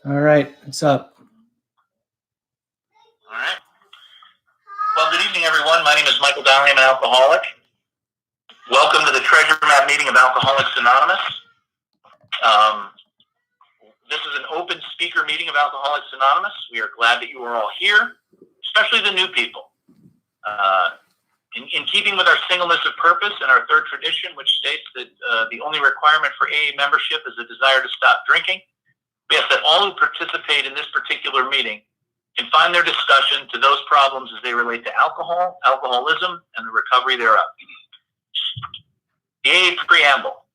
All right, what's up? All right. Well, good evening, everyone. My name is Michael Donnelly. I'm an alcoholic. Welcome to the Treasure Map meeting of Alcoholics Anonymous. This is an open speaker meeting of Alcoholics Anonymous. We are glad that you are all here, especially the new people. In keeping with our singleness of purpose and our third tradition, which states that the only requirement for AA membership is a desire to stop drinking, we ask that all who participate in this particular meeting confine their discussion to those problems as they relate to alcohol, alcoholism, and the recovery thereof. The AA Preamble.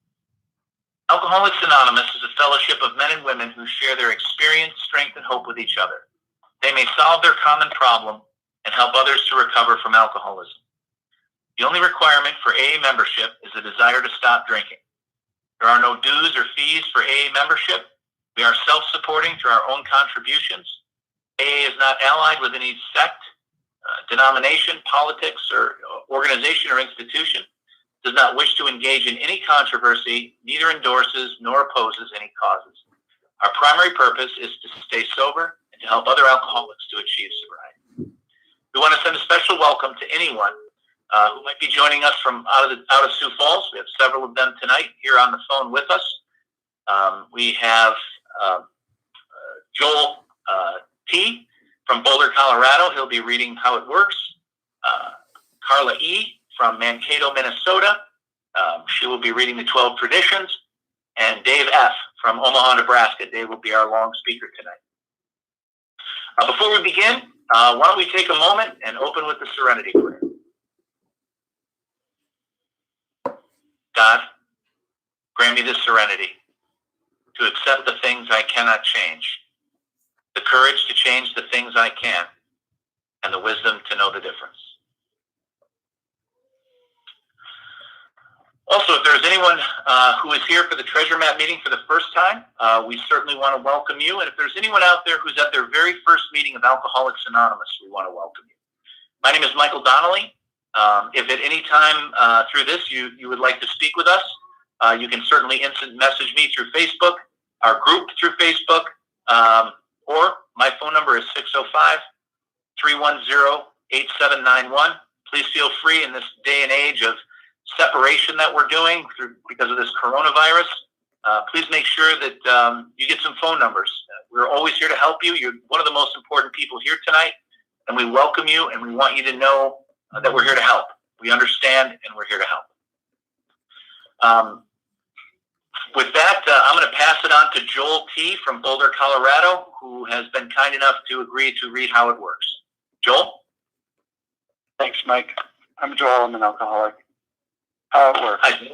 Alcoholics Anonymous is a fellowship of men and women who share their experience, strength, and hope with each other. They may solve their common problem and help others to recover from alcoholism. The only requirement for AA membership is a desire to stop drinking. There are no dues or fees for AA membership. We are self-supporting through our own contributions. AA is not allied with any sect, denomination, politics, or organization or institution, does not wish to engage in any controversy, neither endorses nor opposes any causes. Our primary purpose is to stay sober and to help other alcoholics to achieve sobriety. We want to send a special welcome to anyone who might be joining us from out of Sioux Falls. We have several of them tonight here on the phone with us. We have Joel T. from Boulder, Colorado. He'll be reading How It Works. Carla E. from Mankato, Minnesota. She will be reading the 12 Traditions. And Dave F. from Omaha, Nebraska. Dave will be our long speaker tonight. Before we begin, why don't we take a moment and open with the Serenity Prayer. God, grant me the serenity to accept the things I cannot change, the courage to change the things I can, and the wisdom to know the difference. Also, if there's anyone who is here for the Treasure Map meeting for the first time, we certainly want to welcome you. And if there's anyone out there who's at their very first meeting of Alcoholics Anonymous, we want to welcome you. My name is Michael Donnelly. If at any time through this you would like to speak with us, you can certainly instant message me through Facebook, our group through Facebook, or my phone number is 605-310-8791. Please feel free in this day and age of separation that we're doing because of this coronavirus. Please make sure that you get some phone numbers. We're always here to help you. You're one of the most important people here tonight, and we welcome you, and we want you to know that we're here to help. We understand, and we're here to help. With that, I'm going to pass it on to Joel T. from Boulder, Colorado, who has been kind enough to agree to read How It Works. Joel? Thanks, Mike. I'm Joel. I'm an alcoholic. How it works. Hi.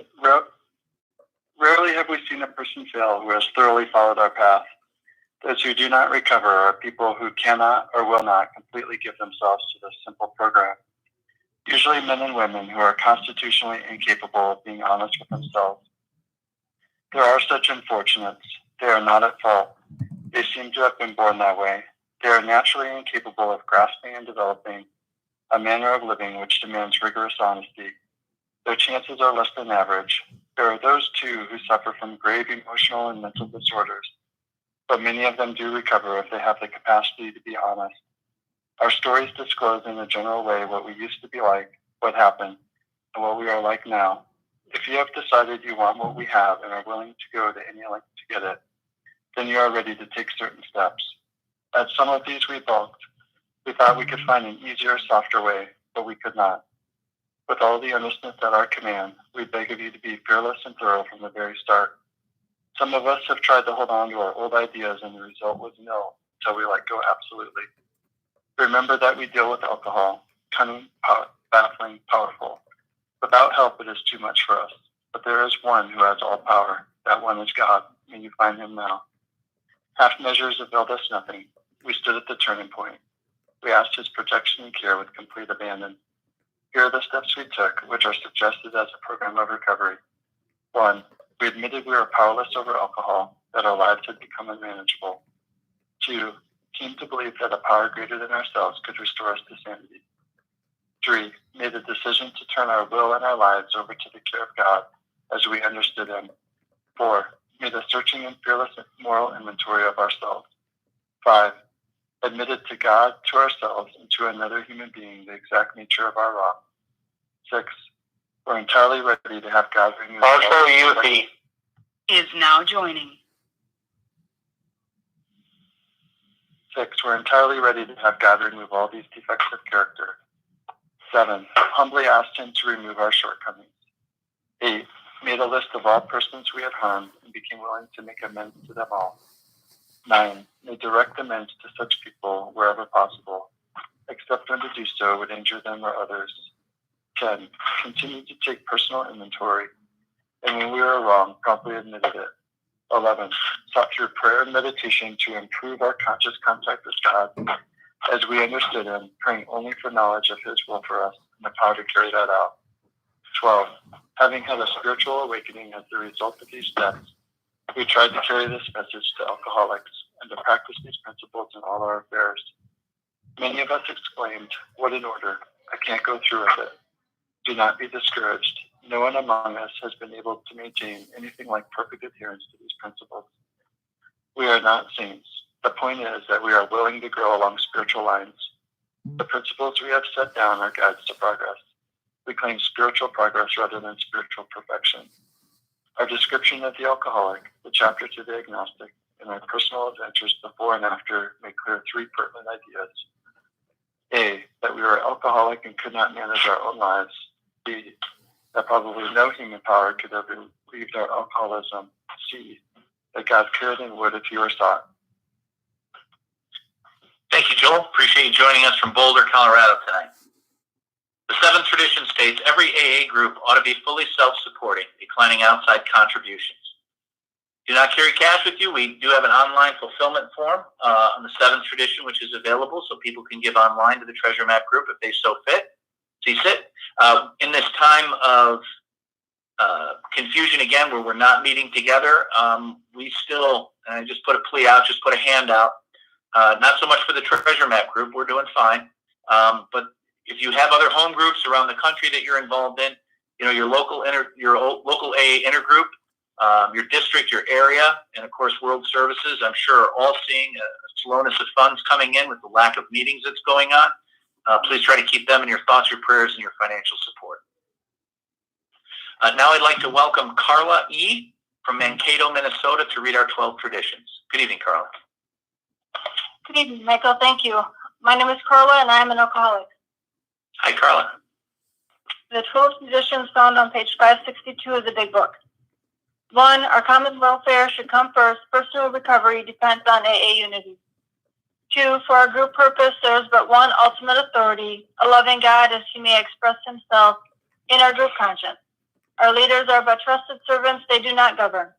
Rarely have we seen a person fail who has thoroughly followed our path. Those who do not recover are people who cannot or will not completely give themselves to this simple program. Usually men and women who are constitutionally incapable of being honest with themselves. There are such unfortunates. They are not at fault. They seem to have been born that way. They are naturally incapable of grasping and developing a manner of living which demands rigorous honesty. Their chances are less than average. There are those, too, who suffer from grave emotional and mental disorders, but many of them do recover if they have the capacity to be honest. Our stories disclose in a general way what we used to be like, what happened, and what we are like now. If you have decided you want what we have and are willing to go to any length to get it, then you are ready to take certain steps. At some of these we balked. We thought we could find an easier, softer way, but we could not. With all the earnestness at our command, we beg of you to be fearless and thorough from the very start. Some of us have tried to hold on to our old ideas and the result was no, until we let go absolutely. Remember that we deal with alcohol, cunning, baffling, powerful. Without help, it is too much for us. But there is one who has all power. That one is God. May you find him now. Half measures availed us nothing. We stood at the turning point. We asked his protection and care with complete abandon. Here are the steps we took, which are suggested as a program of recovery. 1. We admitted we were powerless over alcohol, that our lives had become unmanageable. 2. Came to believe that a power greater than ourselves could restore us to sanity. 3. Made the decision to turn our will and our lives over to the care of God as we understood him. 4. Made a searching and fearless moral inventory of ourselves. 5. Admitted to God, to ourselves, and to another human being the exact nature of our wrong. 6. We're entirely ready to have God remove Marshall Youthie is now joining. 6. We're entirely ready to have God remove all these defects of character. 7. Humbly asked Him to remove our shortcomings. 8. Made a list of all persons we had harmed and became willing to make amends to them all. 9. Made direct amends to such people wherever possible, except when to do so would injure them or others. 10. Continued to take personal inventory, and when we were wrong, promptly admitted it. 11. Sought through prayer and meditation to improve our conscious contact with God as we understood Him, praying only for knowledge of His will for us and the power to carry that out. 12. Having had a spiritual awakening as the result of these steps, we tried to carry this message to alcoholics and to practice these principles in all our affairs. Many of us exclaimed, "What an order! I can't go through with it." Do not be discouraged. No one among us has been able to maintain anything like perfect adherence to these principles. We are not saints. The point is that we are willing to grow along spiritual lines. The principles we have set down are guides to progress. We claim spiritual progress rather than spiritual perfection. Our description of the alcoholic, the chapter to the agnostic, and our personal adventures before and after make clear 3 pertinent ideas. A, that we were alcoholic and could not manage our own lives. B, that probably no human power could have relieved our alcoholism. C, that God could and would if He were sought. Thank you, Joel. Appreciate you joining us from Boulder, Colorado tonight. The 7th tradition states every AA group ought to be fully self-supporting, declining outside contributions. Do not carry cash with you. We do have an online fulfillment form on the 7th tradition, which is available, so people can give online to the Treasure Map group if they so see fit. In this time of confusion again, where we're not meeting together, we still, and I just put a plea out, just put a hand out. Not so much for the Treasure Map group, we're doing fine. But if you have other home groups around the country that you're involved in, your local AA intergroup, your district, your area, and of course World Services, I'm sure are all seeing a slowness of funds coming in with the lack of meetings that's going on. Please try to keep them in your thoughts, your prayers, and your financial support. Now I'd like to welcome Carla E. from Mankato, Minnesota to read our 12 traditions. Good evening, Carla. Good evening, Michael. Thank you. My name is Carla, and I am an alcoholic. Hi, Carla. The 12 traditions found on page 562 of the Big Book. 1. Our common welfare should come first. Personal recovery depends on AA unity. 2. For our group purpose, there is but one ultimate authority, a loving God as He may express Himself in our group conscience. Our leaders are but trusted servants, they do not govern.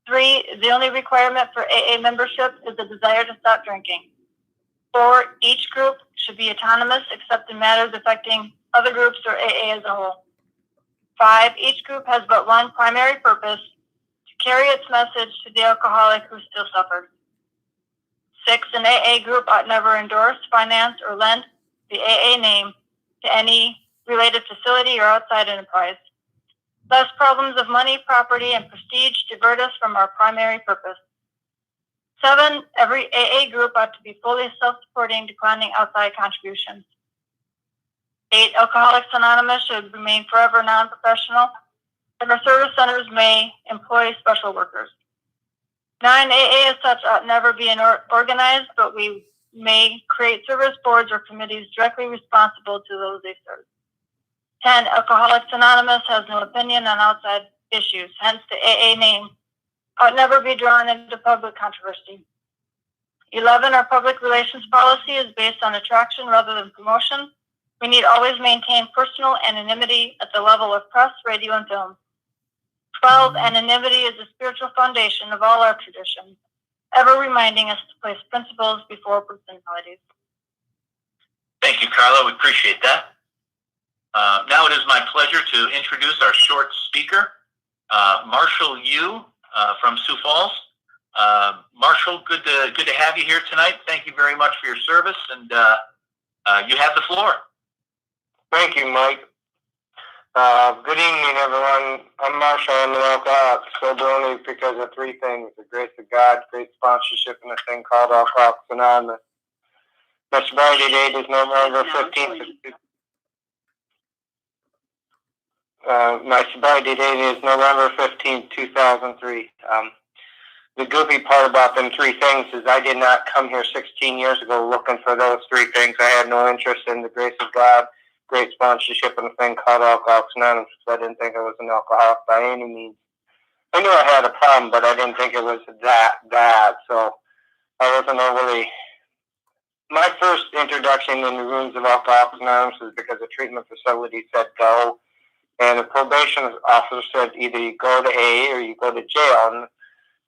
3. The only requirement for AA membership is a desire to stop drinking. 4. Each group should be autonomous except in matters affecting other groups or AA as a whole. 5. Each group has but one primary purpose, to carry its message to the alcoholic who still suffers. 6. An AA group ought never endorse, finance, or lend the AA name to any related facility or outside enterprise. Lest problems of money, property, and prestige divert us from our primary purpose. 7. Every AA group ought to be fully self-supporting, declining outside contributions. 8. Alcoholics Anonymous should remain forever non-professional, and our service centers may employ special workers. 9. AA as such ought never be organized, but we may create service boards or committees directly responsible to those they serve. 10. Alcoholics Anonymous has no opinion on outside issues, hence the AA name ought never be drawn into public controversy. 11. Our public relations policy is based on attraction rather than promotion. We need always maintain personal anonymity at the level of press, radio, and film. 12. Anonymity is the spiritual foundation of all our traditions, ever reminding us to place principles before personalities. Thank you, Carla. We appreciate that. Now it is my pleasure to introduce our short speaker, Marshall Yu from Sioux Falls. Marshall, good to have you here tonight. Thank you very much for your service, and you have the floor. Thank you, Mike. Good evening, everyone. I'm Marshall. I'm an alcoholic, sober only because of three things: the grace of God, great sponsorship, and a thing called Alcoholics Anonymous. My sobriety date is November 15th. My sobriety date is November 15th, 2003. The goofy part about them three things is I did not come here 16 years ago looking for those three things. I had no interest in the grace of God, great sponsorship, and a thing called Alcoholics Anonymous. I didn't think I was an alcoholic by any means. I knew I had a problem, but I didn't think it was that bad. So I wasn't overly. My first introduction in the rooms of Alcoholics Anonymous was because a treatment facility said go, and the probation officer said either you go to AA or you go to jail. And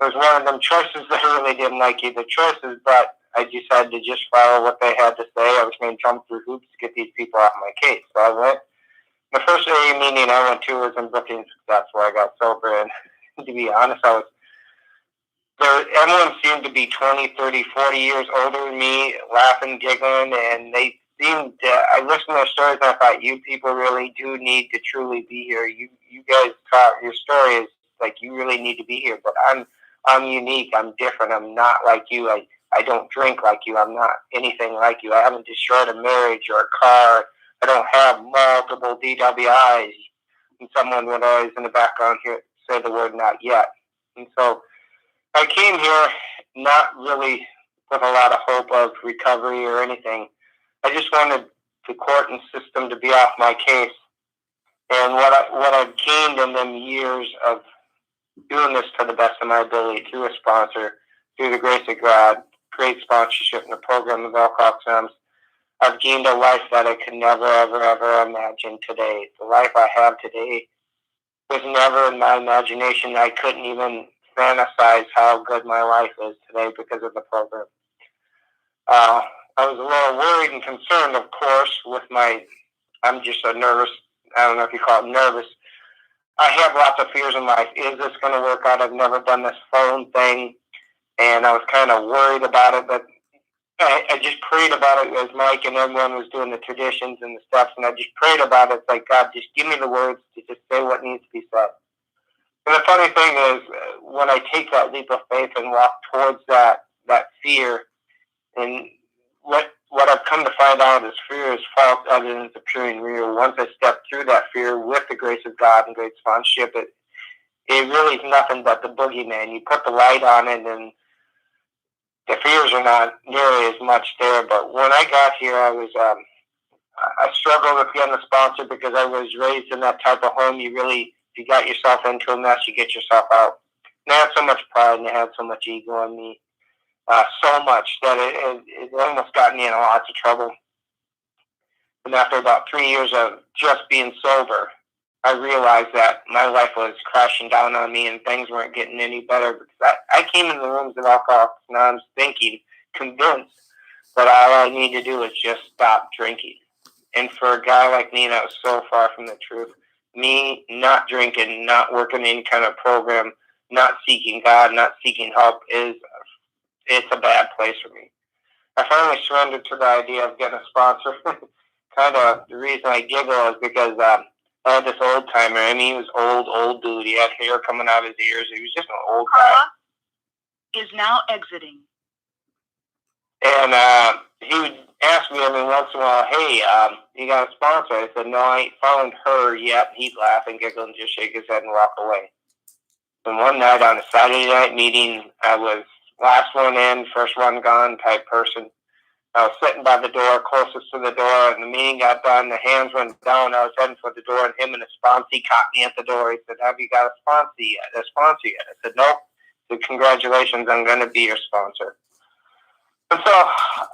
it was one of them choices that I really didn't like either choices, but I decided to just follow what they had to say. I was going to jump through hoops to get these people off my case. So I went. The first AA meeting I went to was in Brookings. That's where I got sober. And to be honest, everyone seemed to be 20, 30, 40 years older than me, laughing, giggling, and they seemed to, I listened to their stories and I thought, you people really do need to truly be here. You guys talk, your story is like, you really need to be here, but I'm unique. I'm different. I'm not like you. I don't drink like you. I'm not anything like you. I haven't destroyed a marriage or a car. I don't have multiple DWIs. And someone would always in the background here say the word not yet. And so I came here not really with a lot of hope of recovery or anything. I just wanted the court and system to be off my case. And what I've gained in them years of doing this to the best of my ability through a sponsor, through the grace of God, great sponsorship and a program of Alcoholics Anonymous, I've gained a life that I could never, ever, ever imagine today. The life I have today was never in my imagination. I couldn't even fantasize how good my life is today because of the program. I was a little worried and concerned, of course, with I'm just a nervous, I don't know if you call it nervous. I have lots of fears in life. Is this going to work out? I've never done this phone thing, and I was kind of worried about it, but I just prayed about it as Mike and everyone was doing the traditions and the steps, and I just prayed about it. It's like, God, just give me the words to just say what needs to be said. And the funny thing is, when I take that leap of faith and walk towards that fear, and what I've come to find out is fear is false evidence appearing real. Once I step through that fear with the grace of God and great sponsorship, it really is nothing but the boogeyman. You put the light on it, and the fears are not nearly as much there. But when I got here, I struggled with getting a sponsor because I was raised in that type of home. If you got yourself into a mess, you get yourself out. And I had so much pride and I had so much ego in me. So much that it almost got me in lots of trouble. And after about 3 years of just being sober, I realized that my life was crashing down on me and things weren't getting any better. Because I came in the rooms of Alcoholics Anonymous thinking, convinced that all I need to do is just stop drinking. And for a guy like me, that was so far from the truth. Me not drinking, not working any kind of program, not seeking God, not seeking help it's a bad place for me. I finally surrendered to the idea of getting a sponsor. Kind of the reason I giggle is because I had this old timer. I mean, he was old dude. He had hair coming out of his ears. He was just an old guy. Is now exiting. And he would ask me every once in a while, hey, you got a sponsor? I said, no, I ain't found her yet. He'd laugh and giggle and just shake his head and walk away. And one night on a Saturday night meeting, I was last one in, first one gone type person. I was sitting by the door, closest to the door, and the meeting got done. The hands went down. I was heading for the door, and him and a sponsor caught me at the door. He said, have you got a sponsor yet? I said, nope. He said, congratulations, I'm going to be your sponsor. And so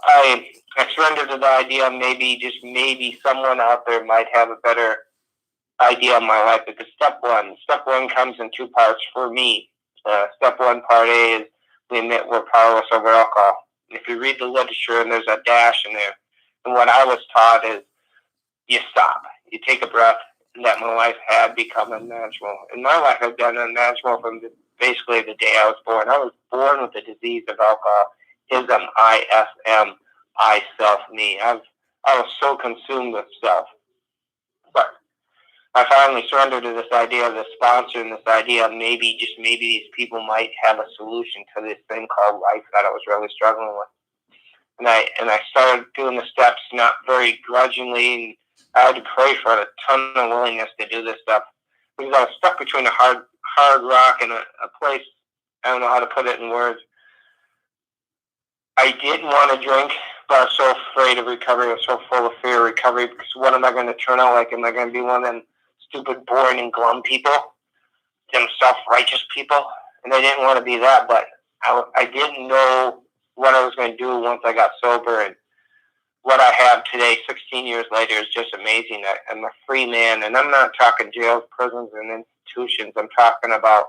I surrendered to the idea maybe someone out there might have a better idea of my life. Because step one comes in two parts for me. Step one, part A, is we admit we're powerless over alcohol. If you read the literature, and there's a dash in there, and what I was taught is you stop, you take a breath, and that my life had become unmanageable. And my life had been unmanageable from basically the day I was born. I was born with the disease of alcoholism, ISM, I, self, me. I was so consumed with self. But I finally surrendered to this idea of the sponsor and this idea of maybe, just maybe, these people might have a solution to this thing called life that I was really struggling with. And I started doing the steps not very grudgingly, and I had to pray for a ton of willingness to do this stuff because I was stuck between a hard rock and a place, I don't know how to put it in words. I didn't want to drink, but I was so afraid of recovery. I was so full of fear of recovery because what am I going to turn out like? Am I going to be one of them stupid, boring, and glum people? Them self-righteous people? And I didn't want to be that, but I didn't know what I was going to do once I got sober. And what I have today, 16 years later, is just amazing. I'm a free man, and I'm not talking jails, prisons, and institutions. I'm talking about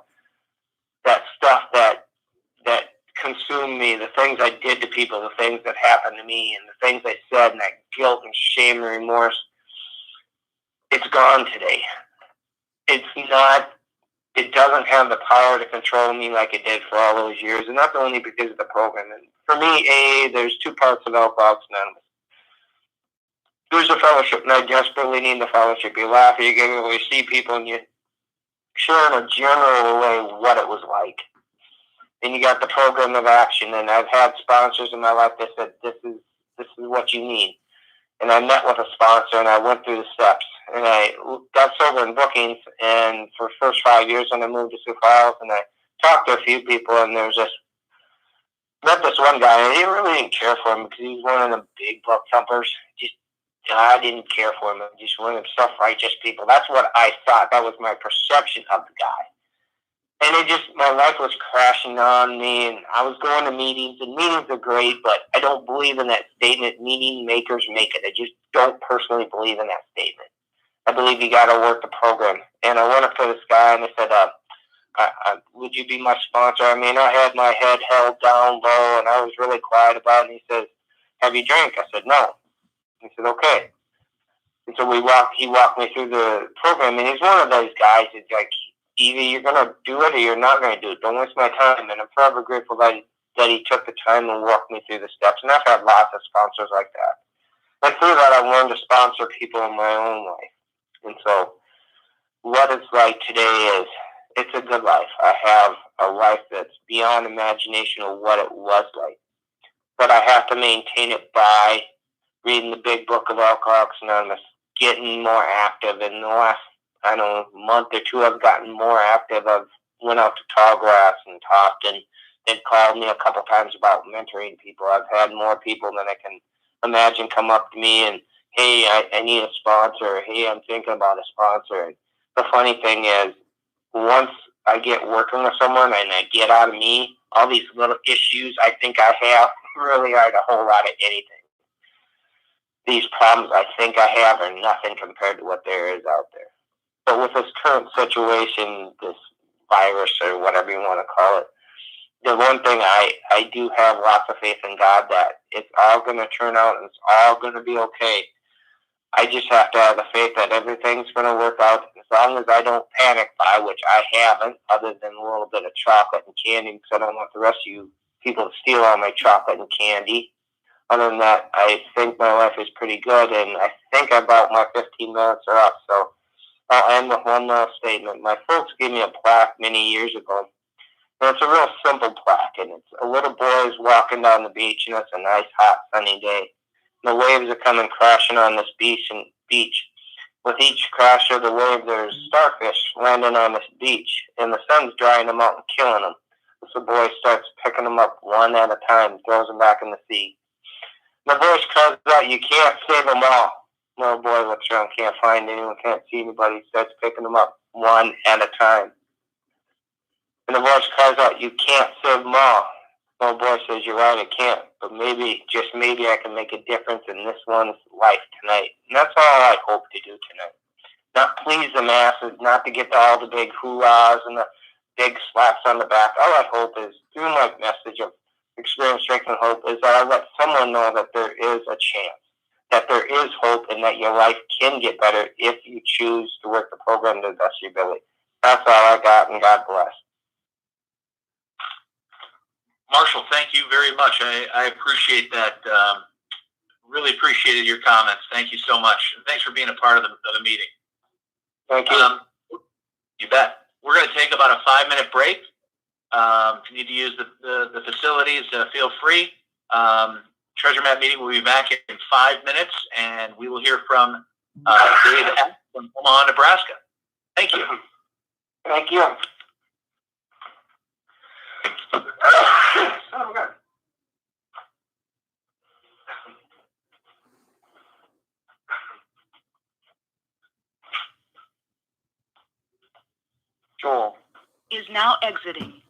that stuff that consumed me, the things I did to people, the things that happened to me, and the things I said, and that guilt and shame and remorse. It's gone today. It doesn't have the power to control me like it did for all those years, and that's only because of the program. And for me, AA, there's two parts of Alcoholics Anonymous. There's a fellowship, and I desperately need the fellowship. You laugh, you giggle, you see people, and you share in a general way what it was like. Then you got the program of action, and I've had sponsors in my life that said, this is what you need. And I met with a sponsor, and I went through the steps. And I got sober in Brookings, and for the first 5 years, and I moved to Sioux Falls, and I talked to a few people, and there was met this one guy, and he really didn't care for him because he was one of the big buck thumpers. I didn't care for him. Just one of them self-righteous people. That's what I thought. That was my perception of the guy. And my life was crashing on me, and I was going to meetings, and meetings are great, but I don't believe in that statement, meeting makers make it. I just don't personally believe in that statement. I believe you got to work the program. And I went up to this guy, and I said, would you be my sponsor? I mean, I had my head held down low, and I was really quiet about it, and he says, have you drank? I said, no. He said, okay. And so he walked me through the program, and he's one of those guys that's like, either you're going to do it or you're not going to do it. Don't waste my time. And I'm forever grateful that he took the time and walked me through the steps. And I've had lots of sponsors like that. And through that, I've learned to sponsor people in my own life. And so what it's like today is it's a good life. I have a life that's beyond imagination of what it was like. But I have to maintain it by reading the big book of Alcoholics Anonymous, getting more active. In the last, month or two, I've gotten more active. I've went out to Tallgrass and talked, and they've called me a couple times about mentoring people. I've had more people than I can imagine come up to me and, hey, I need a sponsor. Hey, I'm thinking about a sponsor. And the funny thing is, once I get working with someone and I get out of me, all these little issues I think I have really aren't a whole lot of anything. These problems I think I have are nothing compared to what there is out there. But with this current situation, this virus or whatever you want to call it, the one thing I do have lots of faith in God that it's all going to turn out and it's all going to be okay. I just have to have the faith that everything's going to work out as long as I don't panic buy, which I haven't, other than a little bit of chocolate and candy, because I don't want the rest of you people to steal all my chocolate and candy. Other than that, I think my life is pretty good, and I think about my 15 minutes are up, so I'll end with one last statement. My folks gave me a plaque many years ago, and it's a real simple plaque, and it's a little boy's walking down the beach, and it's a nice, hot, sunny day. The waves are coming crashing on this beach. With each crash of the wave, there's starfish landing on this beach, and the sun's drying them out and killing them. So the boy starts picking them up one at a time, throws them back in the sea. The voice cries out, you can't save them all. Little boy looks around, can't find anyone, can't see anybody. He starts picking them up one at a time. And the voice cries out, you can't save them all. Little boy says, you're right, I can't. But maybe, just maybe, I can make a difference in this one's life tonight. And that's all I hope to do tonight. Not please the masses, not to get to all the big hoorahs and the big slaps on the back. All I hope is, through my message of experience, strength, and hope, is that I let someone know that there is a chance, that there is hope, and that your life can get better if you choose to work the program to the best of your ability. That's all I got, and God bless. Marshall, thank you very much. I appreciate that. Really appreciated your comments. Thank you so much. Thanks for being a part of the meeting. Thank you. You bet. We're going to take about a 5-minute break. If you need to use the facilities, feel free. Treasure Map meeting will be back in 5 minutes, and we will hear from Dave F. from Omaha, Nebraska. Thank you. Thank you. Oh, good. Joel. Is now exiting.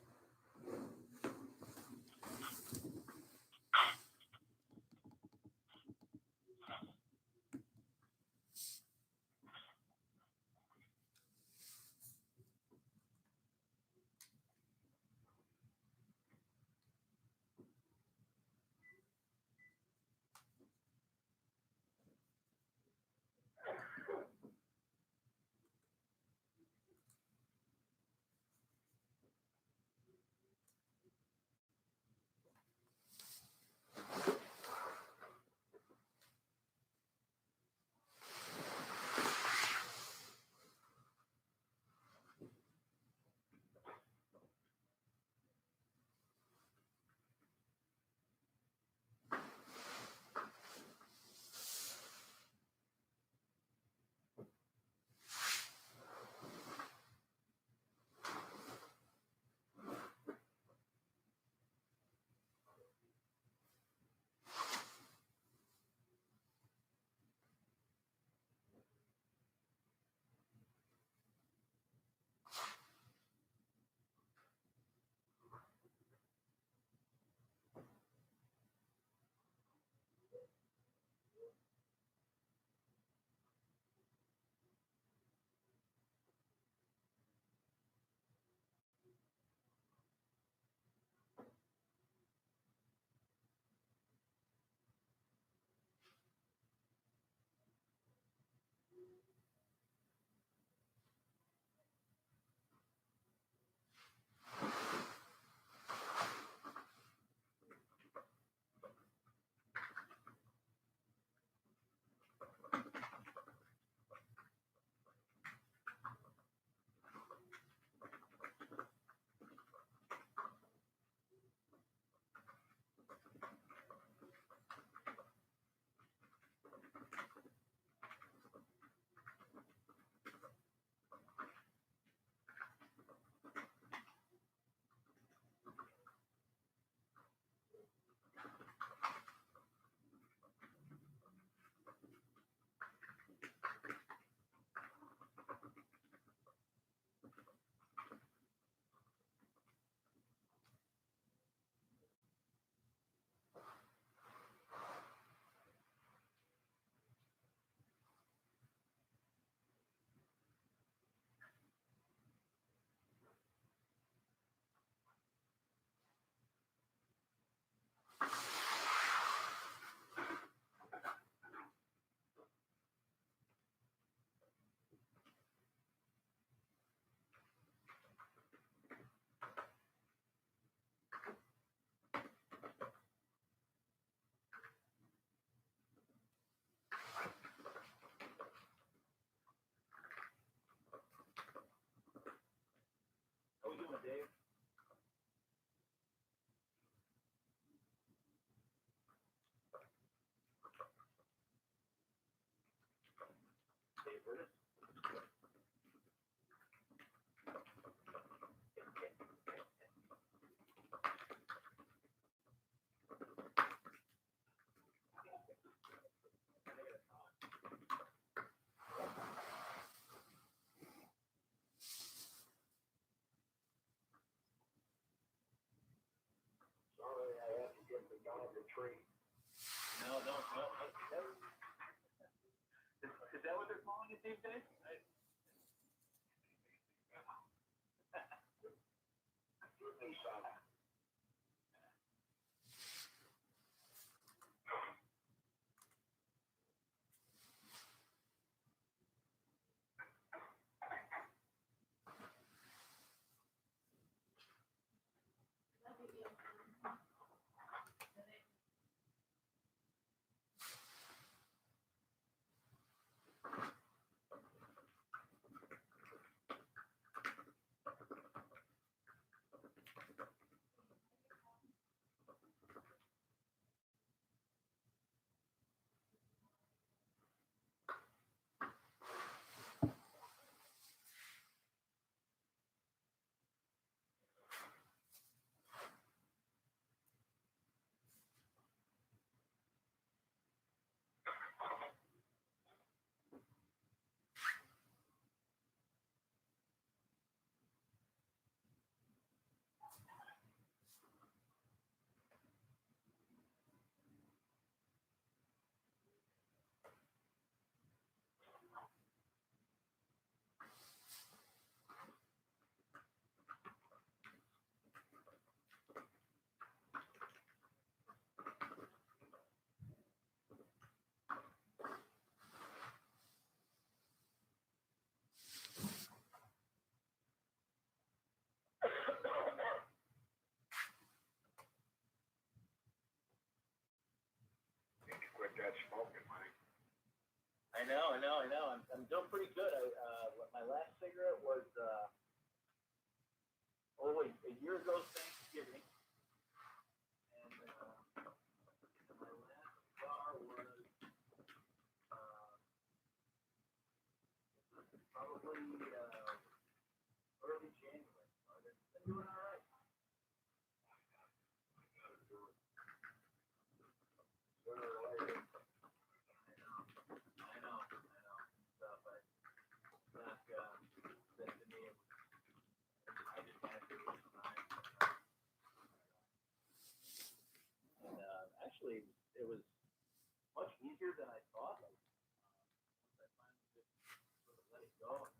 Is that what they're calling it these days? quit smoking, Mike. I know. I'm doing pretty good. My last cigarette was a year ago Thanksgiving, and my last bar was probably early January. So I've been doing all right. I know. Stuff. But not that to me. I just had to do time. And actually, it was much easier than I thought. Once I finally just sort of let it go. I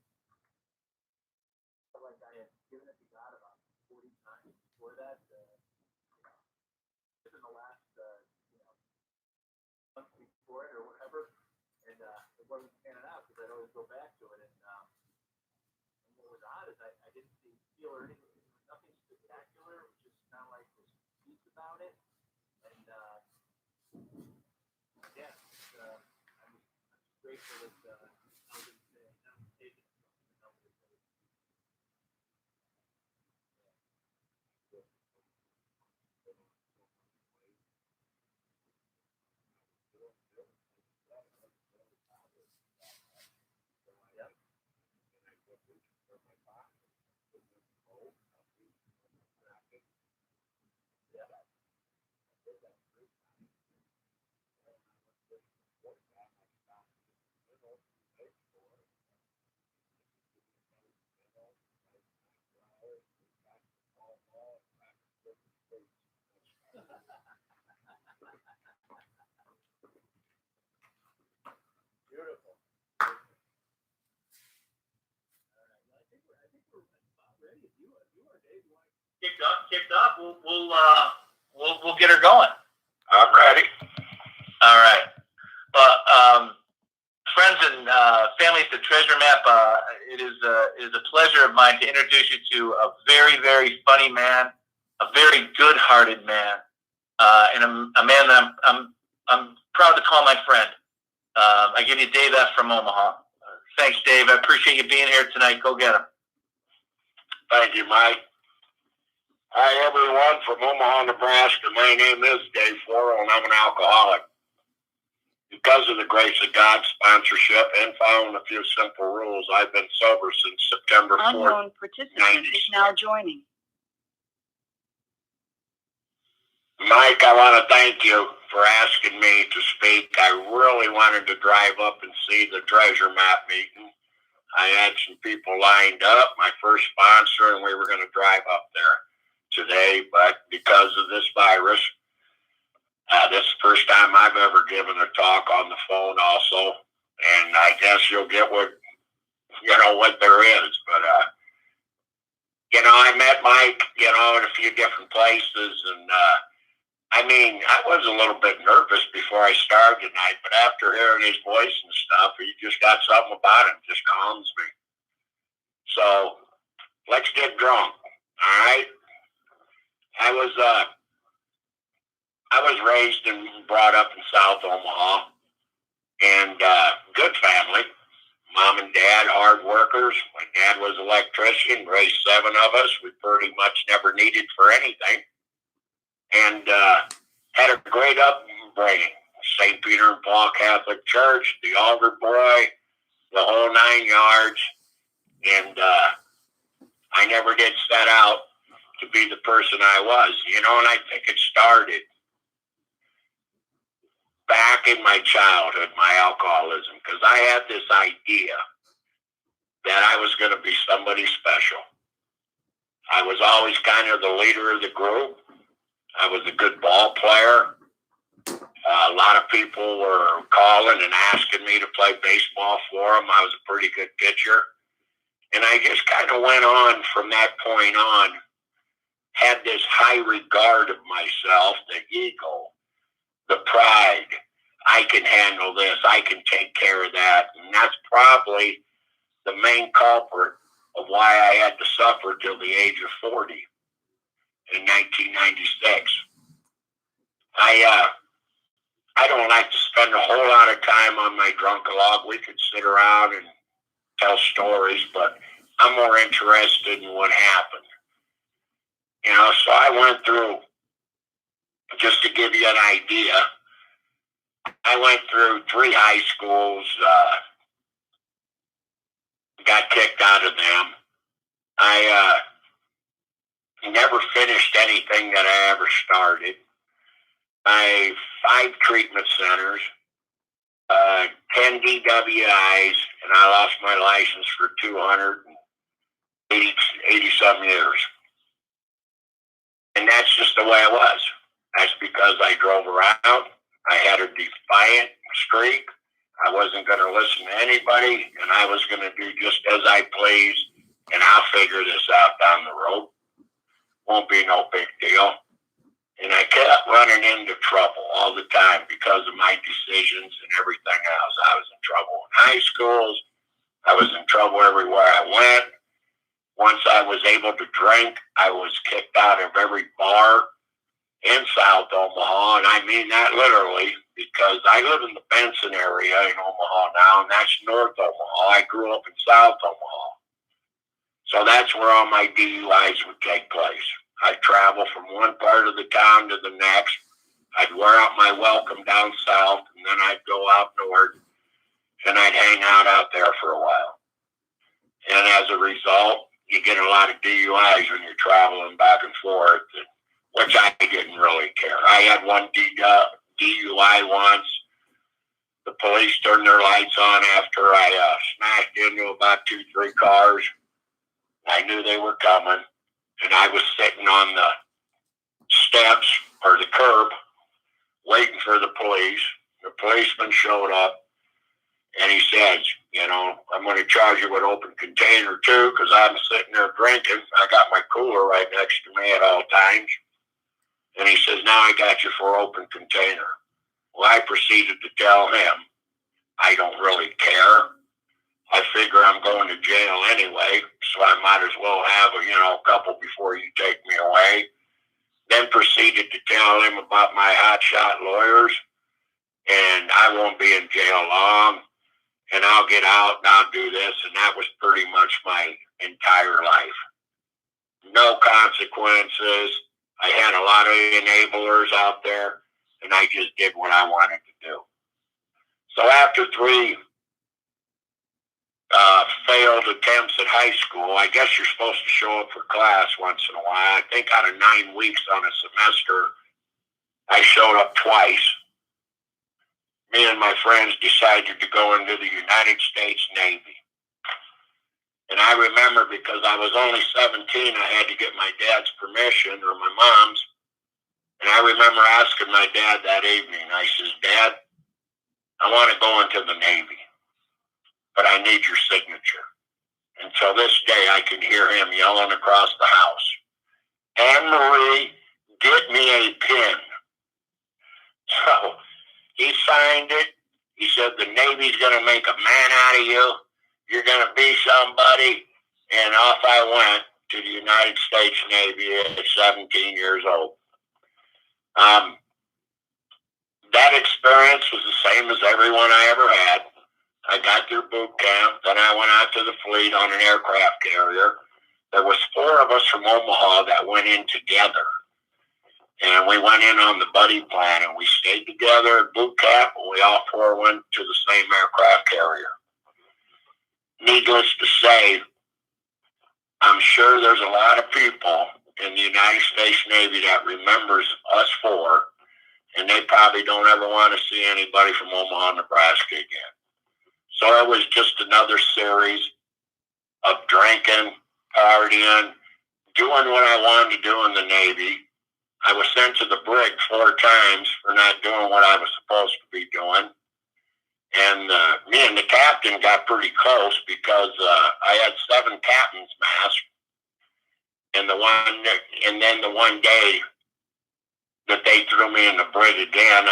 felt like I had given it to God about 40 times before that. Just in the last, month before it or whatever, and it wasn't panning out because I'd always go back to it. And what was odd is I didn't feel or anything, nothing spectacular. It was just kind of like this peace about it. And yeah, I'm grateful that I was taking it. Beautiful. All right. Well, I think we're about ready. If you are, Dave, you want to kicked up. We'll get her going. I'm ready. All right. Friends and family at the Treasure Map, it is a pleasure of mine to introduce you to a very, very funny man, a very good-hearted man, and a man that I'm proud to call my friend. I give you Dave F. from Omaha. Thanks, Dave. I appreciate you being here tonight. Go get him. Thank you, Mike. Hi, everyone from Omaha, Nebraska. My name is Dave Floro, and I'm an alcoholic. Because of the grace of God, sponsorship, and following a few simple rules, I've been sober since September 4th. Unknown participant is now joining. Mike, I want to thank you for asking me to speak. I really wanted to drive up and see the Treasure Map meeting. I had some people lined up, my first sponsor, and we were going to drive up there today, but because of this virus, this is the first time I've ever given a talk on the phone also, and I guess you'll get what there is, but, I met Mike, in a few different places, and, I was a little bit nervous before I started tonight, but after hearing his voice and stuff, he just got something about him, just calms me. So, let's get drunk, all right? I was raised and brought up in South Omaha, and good family. Mom and dad, hard workers. My dad was an electrician, raised 7 of us. We pretty much never needed for anything. And had a great upbringing. St. Peter and Paul Catholic Church, the altar boy, the whole 9 yards. And I never did set out to be the person I was, and I think it started back in my childhood, my alcoholism, because I had this idea that I was going to be somebody special. I was always kind of the leader of the group. I was a good ball player. A lot of people were calling and asking me to play baseball for them. I was a pretty good pitcher. And I just kind of went on from that point on, had this high regard of myself, the ego, the pride. I can handle this. I can take care of that. And that's probably the main culprit of why I had to suffer till the age of 40 in 1996. I I don't like to spend a whole lot of time on my drunk log. We could sit around and tell stories, but I'm more interested in what happened. You know, so I went through, just to give you an idea, I went through 3 high schools, got kicked out of them. I never finished anything that I ever started. I 5 treatment centers, 10 DWIs, and I lost my license for 280 some years. And that's just the way it was. That's because I drove around. I had a defiant streak. I wasn't going to listen to anybody, and I was going to do just as I pleased, and I'll figure this out down the road. Won't be no big deal. And I kept running into trouble all the time because of my decisions and everything else. I was in trouble in high schools. I was in trouble everywhere I went. Once I was able to drink, I was kicked out of every bar in South Omaha, and I mean that literally, because I live in the Benson area in Omaha now, and that's North Omaha. I grew up in South Omaha. So that's where all my DUIs would take place. I'd travel from one part of the town to the next. I'd wear out my welcome down south, and then I'd go out north, and I'd hang out there for a while. And as a result, you get a lot of DUIs when you're traveling back and forth, which I didn't really care. I had one DUI once. The police turned their lights on after I smashed into about 2-3 cars. I knew they were coming, and I was sitting on the steps or the curb waiting for the police. The policeman showed up, and he says, you know, I'm going to charge you with open container too, because I'm sitting there drinking. I got my cooler right next to me at all times. And he says, now I got you for open container. Well, I proceeded to tell him, I don't really care. I figure I'm going to jail anyway, so I might as well have a couple before you take me away. Then proceeded to tell him about my hotshot lawyers, and I won't be in jail long, and I'll get out and I'll do this, and that was pretty much my entire life. No consequences. I had a lot of enablers out there, and I just did what I wanted to do. So after 3 failed attempts at high school, I guess you're supposed to show up for class once in a while. I think out of 9 weeks on a semester, I showed up twice. Me and my friends decided to go into the United States Navy. And I remember, because I was only 17, I had to get my dad's permission, or my mom's. And I remember asking my dad that evening, I says, Dad, I want to go into the Navy, but I need your signature. And till this day, I can hear him yelling across the house, Anne Marie, get me a pen. So he signed it. He said, the Navy's going to make a man out of you. You're going to be somebody. And off I went to the United States Navy at 17 years old. That experience was the same as everyone I ever had. I got through boot camp, then I went out to the fleet on an aircraft carrier. There was 4 of us from Omaha that went in together. And we went in on the buddy plan, and we stayed together at boot camp, and we all 4 went to the same aircraft carrier. Needless to say, I'm sure there's a lot of people in the United States Navy that remembers us 4, and they probably don't ever want to see anybody from Omaha, Nebraska again. So it was just another series of drinking, partying, doing what I wanted to do in the Navy. I was sent to the brig 4 times for not doing what I was supposed to be doing. And me and the captain got pretty close, because I had 7 captain's masks. And then the one day that they threw me in the brig again,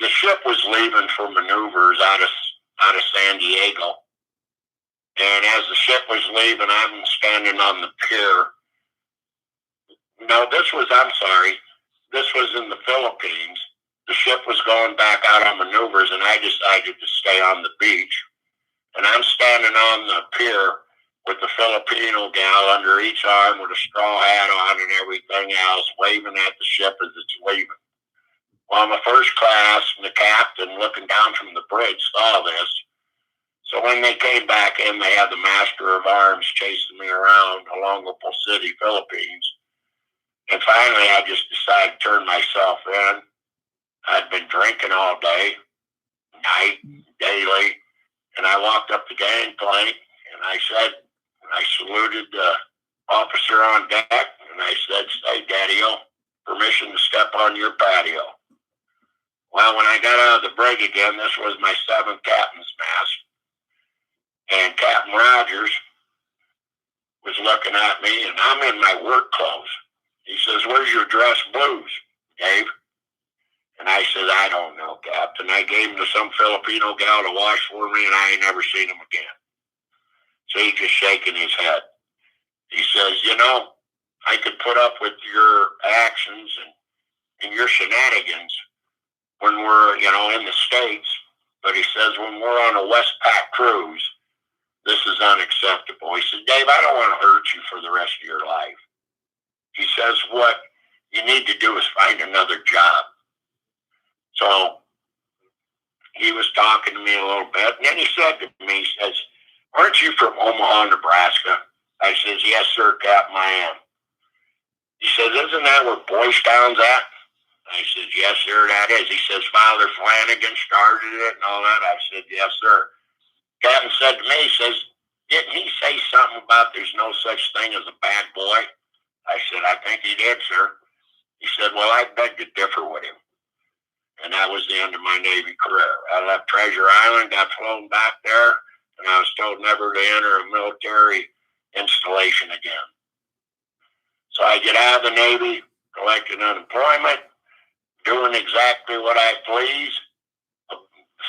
the ship was leaving for maneuvers out of San Diego. And as the ship was leaving, I'm standing on the pier. No, this was in the Philippines. the ship was going back out on maneuvers, and I decided to stay on the beach. And I'm standing on the pier with the Filipino gal under each arm with a straw hat on and everything else, waving at the ship as it's leaving. Well, I'm a first class, and the captain, looking down from the bridge, saw this. So when they came back in, they had the master of arms chasing me around Olongapo City, Philippines. And finally, I just decided to turn myself in. I'd been drinking all day, night, daily, and I walked up the gangplank, and I saluted the officer on deck, and I said, "Say, Daddy-o, permission to step on your patio." Well, when I got out of the brig again, this was my 7th captain's mast, and Captain Rogers was looking at me, and I'm in my work clothes. He says, "Where's your dress blues, Dave?" And I said, "I don't know, Captain. I gave him to some Filipino gal to wash for me, and I ain't never seen him again." So he's just shaking his head. He says, "You know, I could put up with your actions and your shenanigans when we're, in the States. But," he says, "when we're on a Westpac cruise, this is unacceptable." He said, "Dave, I don't want to hurt you for the rest of your life." He says, "What you need to do is find another job." So he was talking to me a little bit, and then he said to me, he says, "Aren't you from Omaha, Nebraska?" I says, "Yes, sir, Captain, I am." He says, "Isn't that where Boys Town's at?" I said, "Yes, sir, that is." He says, "Father Flanagan started it and all that?" I said, "Yes, sir." Captain said to me, he says, "Didn't he say something about there's no such thing as a bad boy?" I said, "I think he did, sir." He said, "Well, I beg to differ with him." And that was the end of my Navy career. I left Treasure Island, got flown back there, and I was told never to enter a military installation again. So I get out of the Navy, collecting unemployment, doing exactly what I please. The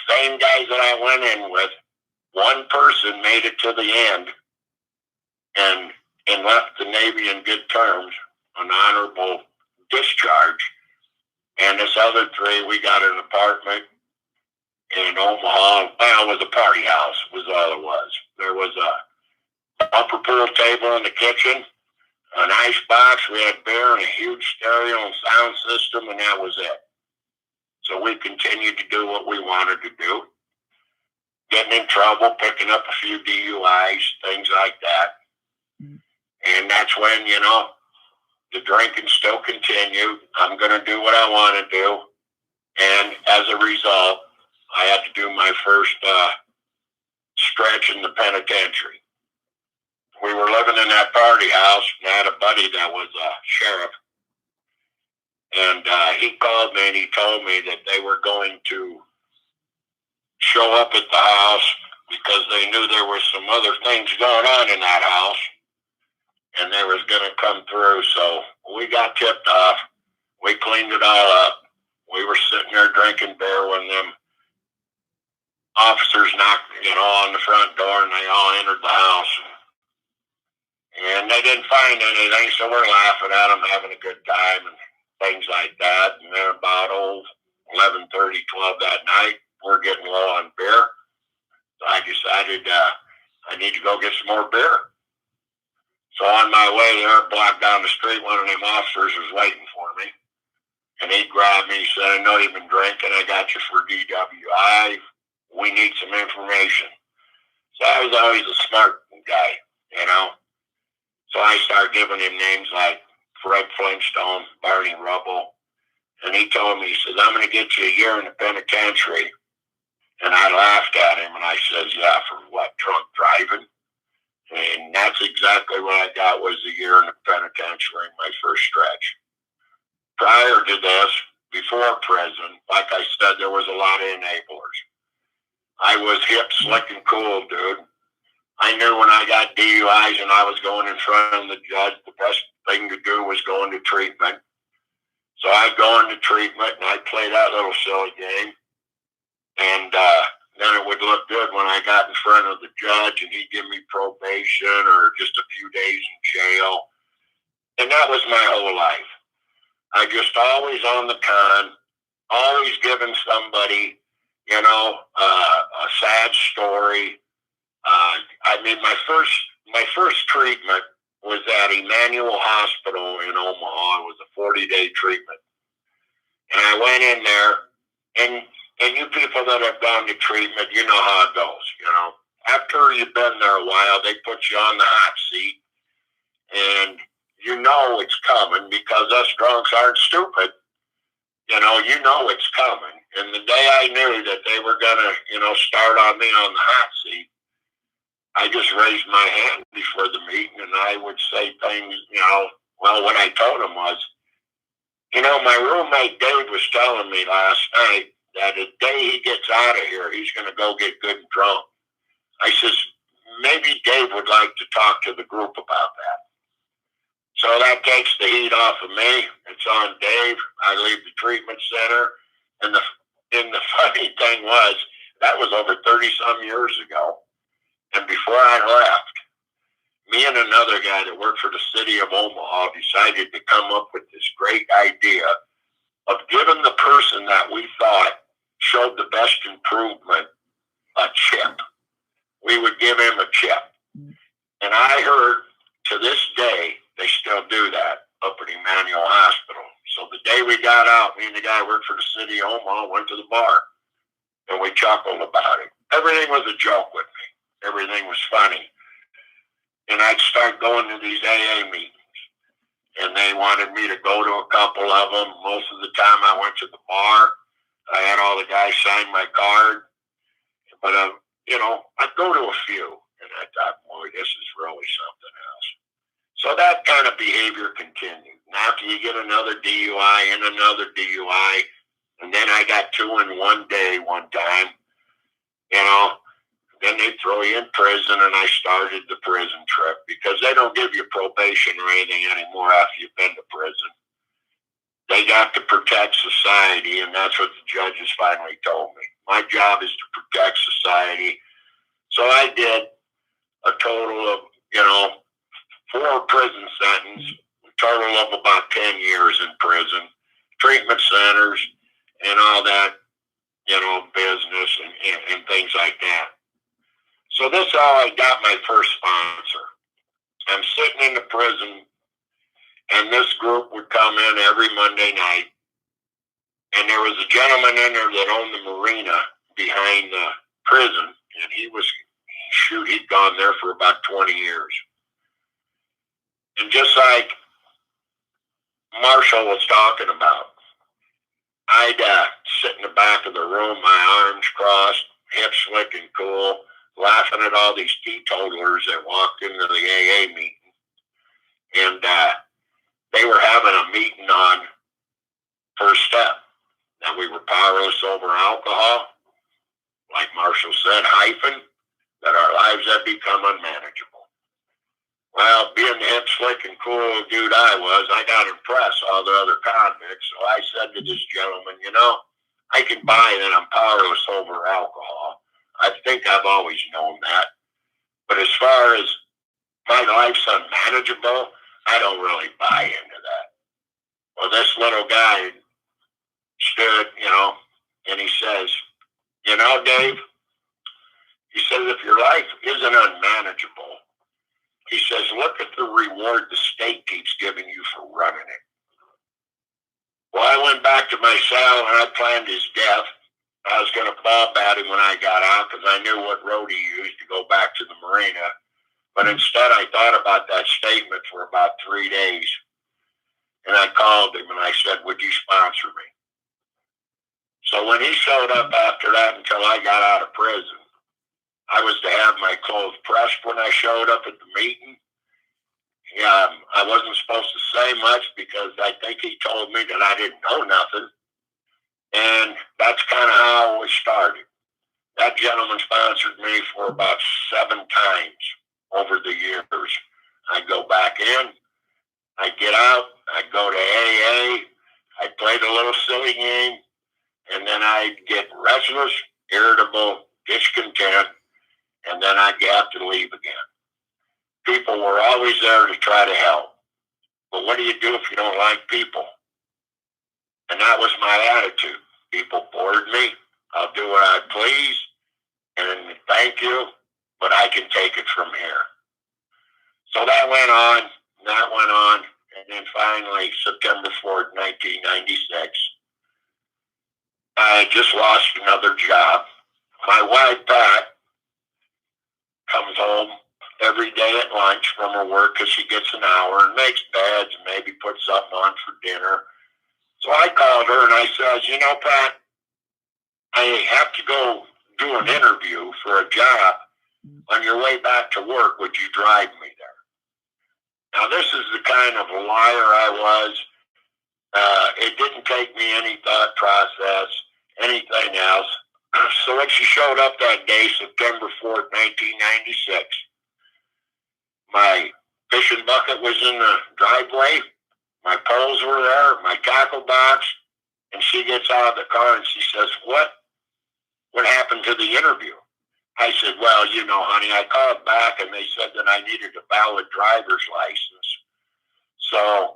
same guys that I went in with, one person made it to the end and left the Navy in good terms, an honorable discharge. And this other 3, we got an apartment in Omaha. Well, it was a party house, was all it was. There was a upper pool table in the kitchen, an ice box, we had beer, and a huge stereo and sound system, and that was it. So we continued to do what we wanted to do. Getting in trouble, picking up a few DUIs, things like that. And that's when, the drinking still continued. I'm going to do what I want to do. And as a result, I had to do my first stretch in the penitentiary. We were living in that party house, and I had a buddy that was a sheriff. And he called me and he told me that they were going to show up at the house because they knew there was some other things going on in that house. And they was going to come through. So we got tipped off. We cleaned it all up. We were sitting there drinking beer when them officers knocked, on the front door, and they all entered the house. And they didn't find anything, so we're laughing at them, having a good time and things like that. And then about 11:30, 12 that night, we're getting low on beer. So I decided I need to go get some more beer. So on my way there, a block down the street, one of them officers was waiting for me. And he grabbed me, he said, "I know you've been drinking, I got you for DWI. We need some information." So I was always a smart guy, So I started giving him names like Fred Flintstone, Barney Rubble. And he told me, he says, "I'm going to get you a year in the penitentiary." And I laughed at him, and I says, "Yeah, for what, drunk driving?" And that's exactly what I got, was a year in the penitentiary, my first stretch. Prior to this, before prison, like I said, there was a lot of enablers. I was hip, slick, and cool, dude. I knew when I got DUIs and I was going in front of the judge, the best thing to do was go into treatment. So I'd go into treatment, and I'd play that little silly game. And then it would look good when I got in front of the judge, and he'd give me probation or just a few days in jail. And that was my whole life. I just always on the con, always giving somebody, a sad story. I mean, my first treatment was at Emmanuel Hospital in Omaha. It was a 40-day treatment. And I went in there, and you people that have gone to treatment, you know how it goes, After you've been there a while, they put you on the hot seat, and you know it's coming because us drunks aren't stupid. You know it's coming. And the day I knew that they were going to, start on me on the hot seat, I just raised my hand before the meeting, and I would say things, well, what I told them was, my roommate Dave was telling me last night that the day he gets out of here, he's going to go get good and drunk. I says, maybe Dave would like to talk to the group about that. So that takes the heat off of me. It's on Dave. I leave the treatment center. And the funny thing was, that was over 30-some years ago. And before I left, me and another guy that worked for the city of Omaha decided to come up with this great idea of giving the person that we thought showed the best improvement a chip. We would give him a chip. And I heard to this day, they still do that up at Emmanuel Hospital. So the day we got out, me and the guy who worked for the city of Omaha went to the bar, and we chuckled about it. Everything was a joke with me. Everything was funny. And I'd start going to these AA meetings, and they wanted me to go to a couple of them. Most of the time I went to the bar. I had all the guys sign my card. But, I'd go to a few, and I thought, boy, this is really something else. So that kind of behavior continued. And after you get another DUI and another DUI, and then I got 2 in one day one time, then they throw you in prison, and I started the prison trip because they don't give you probation or anything anymore after you've been to prison. They got to protect society, and that's what the judges finally told me. My job is to protect society. So I did a total of, 4 prison sentences, a total of about 10 years in prison, treatment centers, and all that, business and things like that. So this is how I got my first sponsor. I'm sitting in the prison, and this group would come in every Monday night, and there was a gentleman in there that owned the marina behind the prison, and he'd gone there for about 20 years. And just like Marshall was talking about, I'd sit in the back of the room, my arms crossed, hips slicking cool, laughing at all these teetotalers that walked into the AA meeting. And they were having a meeting on first step, that we were powerless over alcohol. Like Marshall said, hyphen, that our lives had become unmanageable. Well, being the hip slick and cool dude I got impressed all the other convicts. So I said to this gentleman, I can buy that I'm powerless over alcohol. I think I've always known that. But as far as my life's unmanageable, I don't really buy into that. Well, this little guy stood, and he says, Dave, he says, if your life isn't unmanageable, he says, look at the reward the state keeps giving you for running it. Well, I went back to my cell, and I planned his death. I was going to bob at him when I got out because I knew what road he used to go back to the marina. But instead, I thought about that statement for about 3 days. And I called him, and I said, would you sponsor me? So when he showed up after that until I got out of prison, I was to have my clothes pressed when I showed up at the meeting. I wasn't supposed to say much because I think he told me that I didn't know nothing. And that's kind of how it started. That gentleman sponsored me for about 7 times over the years. I'd go back in, I'd get out, I'd go to AA, I'd play the little silly game, and then I'd get restless, irritable, discontent, and then I'd have to leave again. People were always there to try to help. But what do you do if you don't like people? And that was my attitude. People bored me. I'll do what I please, and thank you, but I can take it from here. So that went on, and then finally, September 4th, 1996, I just lost another job. My wife, Pat, comes home every day at lunch from her work because she gets an hour and makes beds and maybe puts something on for dinner. So I called her and I said, you know, Pat, I have to go do an interview for a job. On your way back to work, would you drive me there? Now, this is the kind of liar I was. It didn't take me any thought process, anything else. So when she showed up that day, September 4th, 1996, my fishing bucket was in the driveway, my poles were there, my tackle box, and she gets out of the car and she says, what happened to the interview? I said, well, you know, honey, I called back and they said that I needed a valid driver's license. So,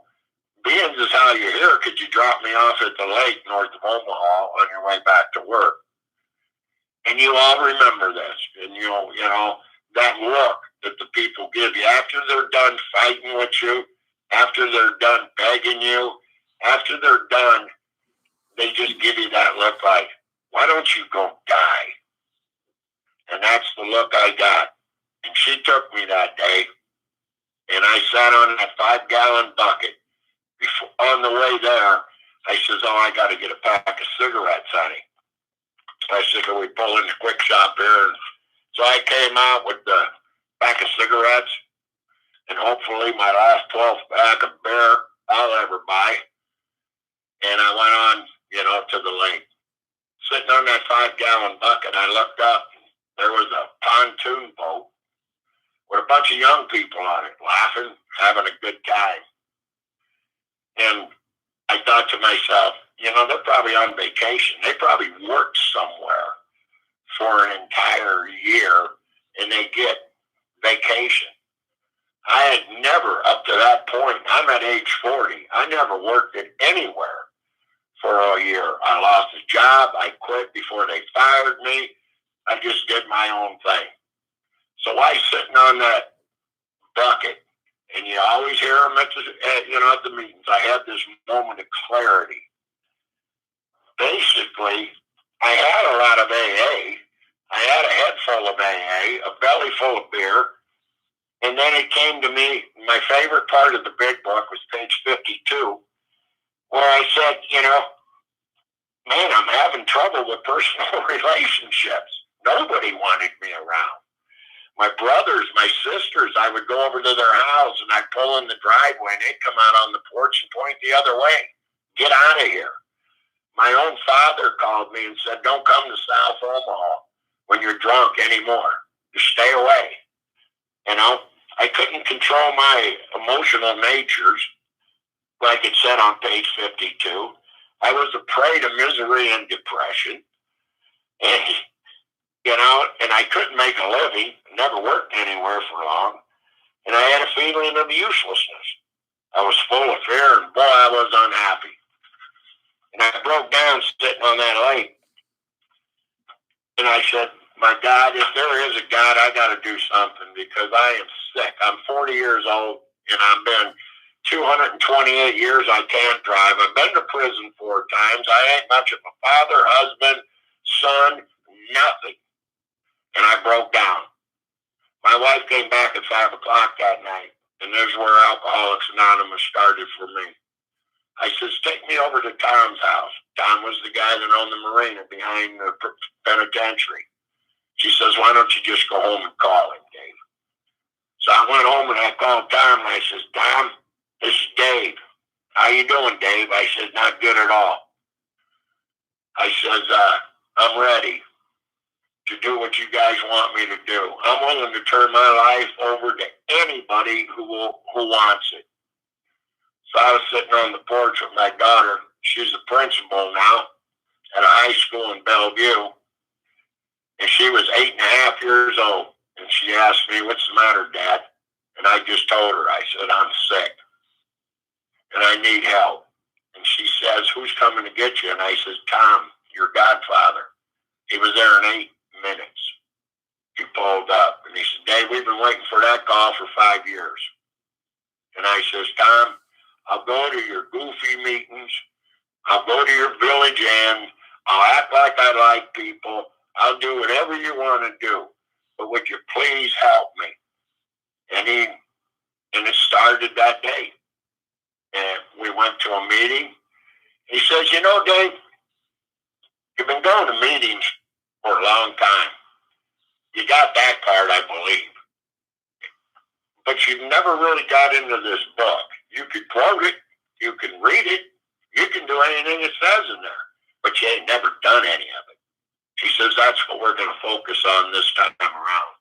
being as how you're here, could you drop me off at the lake north of Omaha on your way back to work? And you all remember this, and you know, that look that the people give you after they're done fighting with you, after they're done begging you, after they're done, they just give you that look like, why don't you go die? And that's the look I got. And she took me that day, and I sat on that 5-gallon bucket. On the way there, I says, oh, I got to get a pack of cigarettes, honey. I said, can we pull in the quick shop here? And so I came out with the pack of cigarettes and hopefully my last 12th pack of beer I'll ever buy. And I went on, you know, to the lake. Sitting on that 5-gallon bucket, I looked up. There was a pontoon boat with a bunch of young people on it, laughing, having a good time. And I thought to myself, you know, they're probably on vacation. They probably worked somewhere for an entire year and they get vacation. I had never, up to that point, I'm at age 40, I never worked at anywhere for a year. I lost a job. I quit before they fired me. I just did my own thing. So I sitting on that bucket, and you always hear them at the meetings. I had this moment of clarity. Basically, I had a lot of AA. I had a head full of AA, a belly full of beer, and then it came to me, my favorite part of the big book was page 52, where I said, you know, man, I'm having trouble with personal relationships. Nobody wanted me around. My brothers, my sisters, I would go over to their house and I'd pull in the driveway and they'd come out on the porch and point the other way. Get out of here. My own father called me and said, don't come to South Omaha when you're drunk anymore. Just stay away. You know, I couldn't control my emotional natures, like it said on page 52. I was a prey to misery and depression. And, you know, and I couldn't make a living, never worked anywhere for long. And I had a feeling of uselessness. I was full of fear, and boy, I was unhappy. And I broke down sitting on that lake. And I said, my God, if there is a God, I got to do something because I am sick. I'm 40 years old, and I've been 228 years I can't drive. I've been to prison 4 times. I ain't much of a father, husband, son, nothing. And I broke down. My wife came back at 5 o'clock that night, and there's where Alcoholics Anonymous started for me. I says, take me over to Tom's house. Tom was the guy that owned the marina behind the penitentiary. She says, why don't you just go home and call him, Dave? So I went home and I called Tom, and I says, Tom, this is Dave. How you doing, Dave? I said, not good at all. I says, I'm ready to do what you guys want me to do. I'm willing to turn my life over to anybody who wants it. So I was sitting on the porch with my daughter. She's a principal now at a high school in Bellevue. And she was 8.5 years old. And she asked me, what's the matter, Dad? And I just told her, I said, I'm sick. And I need help. And she says, who's coming to get you? And I says, Tom, your godfather. He was there in 8 minutes. He pulled up and he said, Dave, we've been waiting for that call for 5 years. And I says, Tom, I'll go to your goofy meetings. I'll go to your village and I'll act like I like people. I'll do whatever you want to do. But would you please help me? And it started that day. And we went to a meeting. He says, you know, Dave, you've been going to meetings for a long time. You got that part, I believe. But you never really got into this book. You could quote it. You can read it. You can do anything it says in there. But you ain't never done any of it. He says, that's what we're going to focus on this time around.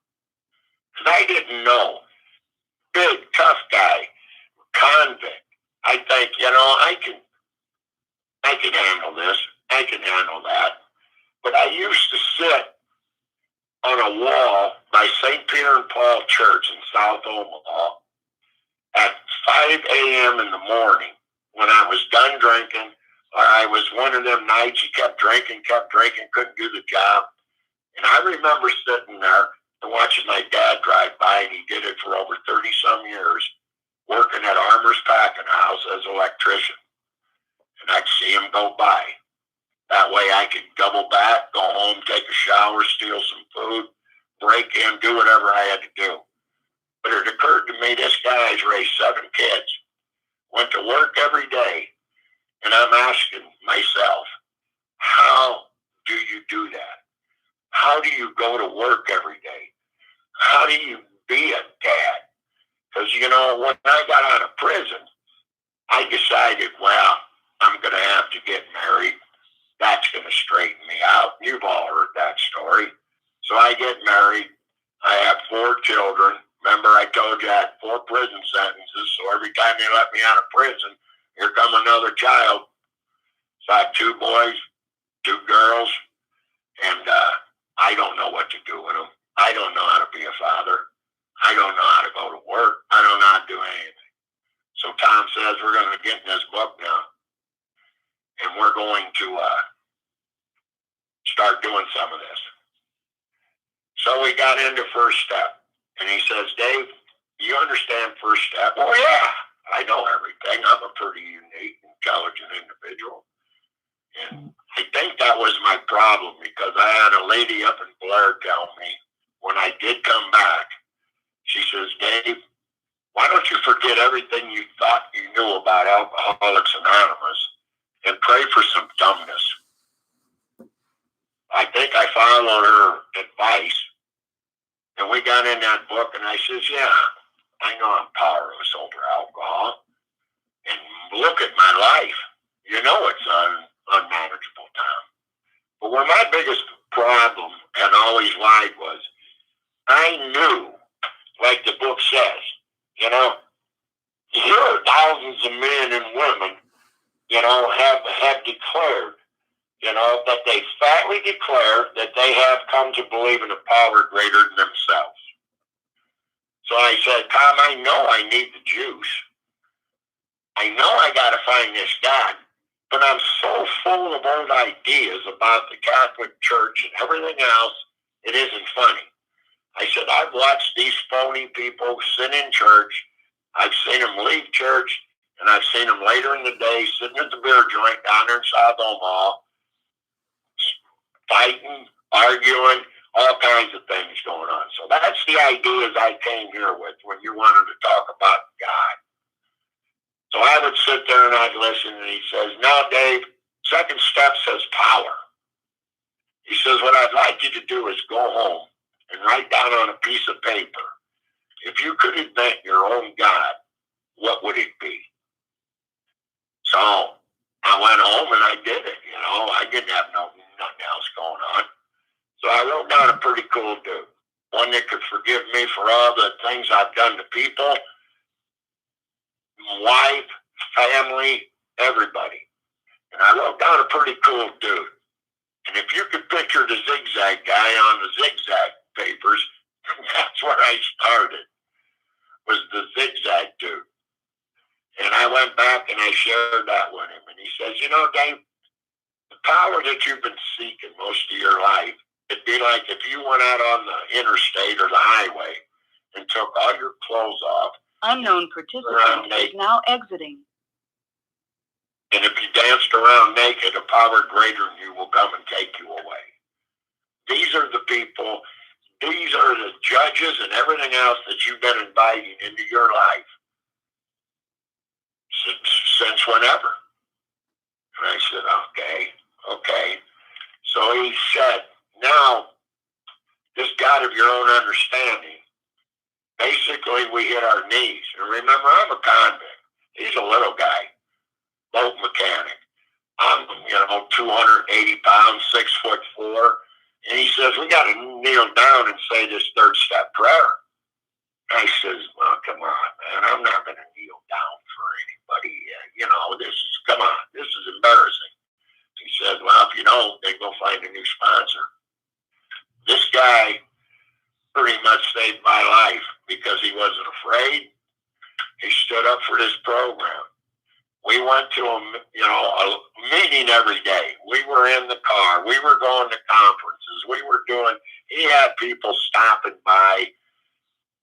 Because I didn't know. Big, tough guy, convict. I think, you know, I can handle this. I can handle that. But I used to sit on a wall by St. Peter and Paul Church in South Omaha at 5 a.m. in the morning when I was done drinking, or I was one of them nights you kept drinking, couldn't do the job. And I remember sitting there and watching my dad drive by, and he did it for over 30-some years, working at Armour's Packing House as an electrician. And I'd see him go by. That way I could double back, go home, take a shower, steal some food, break in, do whatever I had to do. But it occurred to me, this guy's raised 7 kids, went to work every day, and I'm asking myself, how do you do that? How do you go to work every day? How do you be a dad? Because, you know, when I got out of prison, I decided, well, I'm going to have to get married. That's going to straighten me out. You've all heard that story. So I get married. I have 4 children. Remember, I told you I had 4 prison sentences. So every time they let me out of prison, here come another child. So I have 2 boys, 2 girls, and I don't know what to do with them. I don't know how to be a father. I don't know how to go to work. I don't know how to do anything. So Tom says, we're going to get in this book now, and we're going to start doing some of this. So we got into First Step, and he says, Dave, you understand First Step? Oh, yeah, I know everything. I'm a pretty unique, intelligent individual. And I think that was my problem, because I had a lady up in Blair tell me when I did come back, she says, Dave, why don't you forget everything you thought you knew about Alcoholics Anonymous and pray for some dumbness? I think I followed her advice, and we got in that book, and I says, yeah, I know I'm powerless over alcohol, and look at my life. You know it's unmanageable, Tom. But where my biggest problem and always lied was, I knew, like the book says, you know, here are thousands of men and women, you know, have declared, you know, that they fatly declare that they have come to believe in a power greater than themselves. So I said, Tom, I know I need the juice. I know I got to find this God, but I'm so full of old ideas about the Catholic Church and everything else, it isn't funny. I said, I've watched these phony people sit in church. I've seen them leave church, and I've seen them later in the day sitting at the beer joint down there in South Omaha, fighting, arguing, all kinds of things going on. So that's the ideas I came here with when you wanted to talk about God. So I would sit there and I'd listen, and he says, no, Dave, second step says power. He says, what I'd like you to do is go home and write down on a piece of paper, if you could invent your own God, what would it be? So I went home and I did it. You know, I didn't have nothing else going on. So I wrote down a pretty cool dude, one that could forgive me for all the things I've done to people, wife, family, everybody. And I wrote down a pretty cool dude. And if you could picture the zigzag guy on the zigzag papers, that's where I started, was the zigzag dude. And I went back and I shared that with him. And he says, you know, Dave, power that you've been seeking most of your life, it'd be like if you went out on the interstate or the highway and took all your clothes off, Unknown participant is now exiting. and if you danced around naked, a power greater than you will come and take you away. These are the people, these are the judges and everything else that you've been inviting into your life since whenever. And I said, okay. So he said, now, this God of your own understanding, basically we hit our knees. And remember, I'm a convict. He's a little guy, boat mechanic. I'm, 280 pounds, 6'4". And he says, we got to kneel down and say this third step prayer. I says, well, come on, man. I'm not going to kneel down for anybody. Come on, this is embarrassing. He said, well, if you don't, then go find a new sponsor. This guy pretty much saved my life because he wasn't afraid. He stood up for this program. We went to a meeting every day. We were in the car. We were going to conferences. He had people stopping by.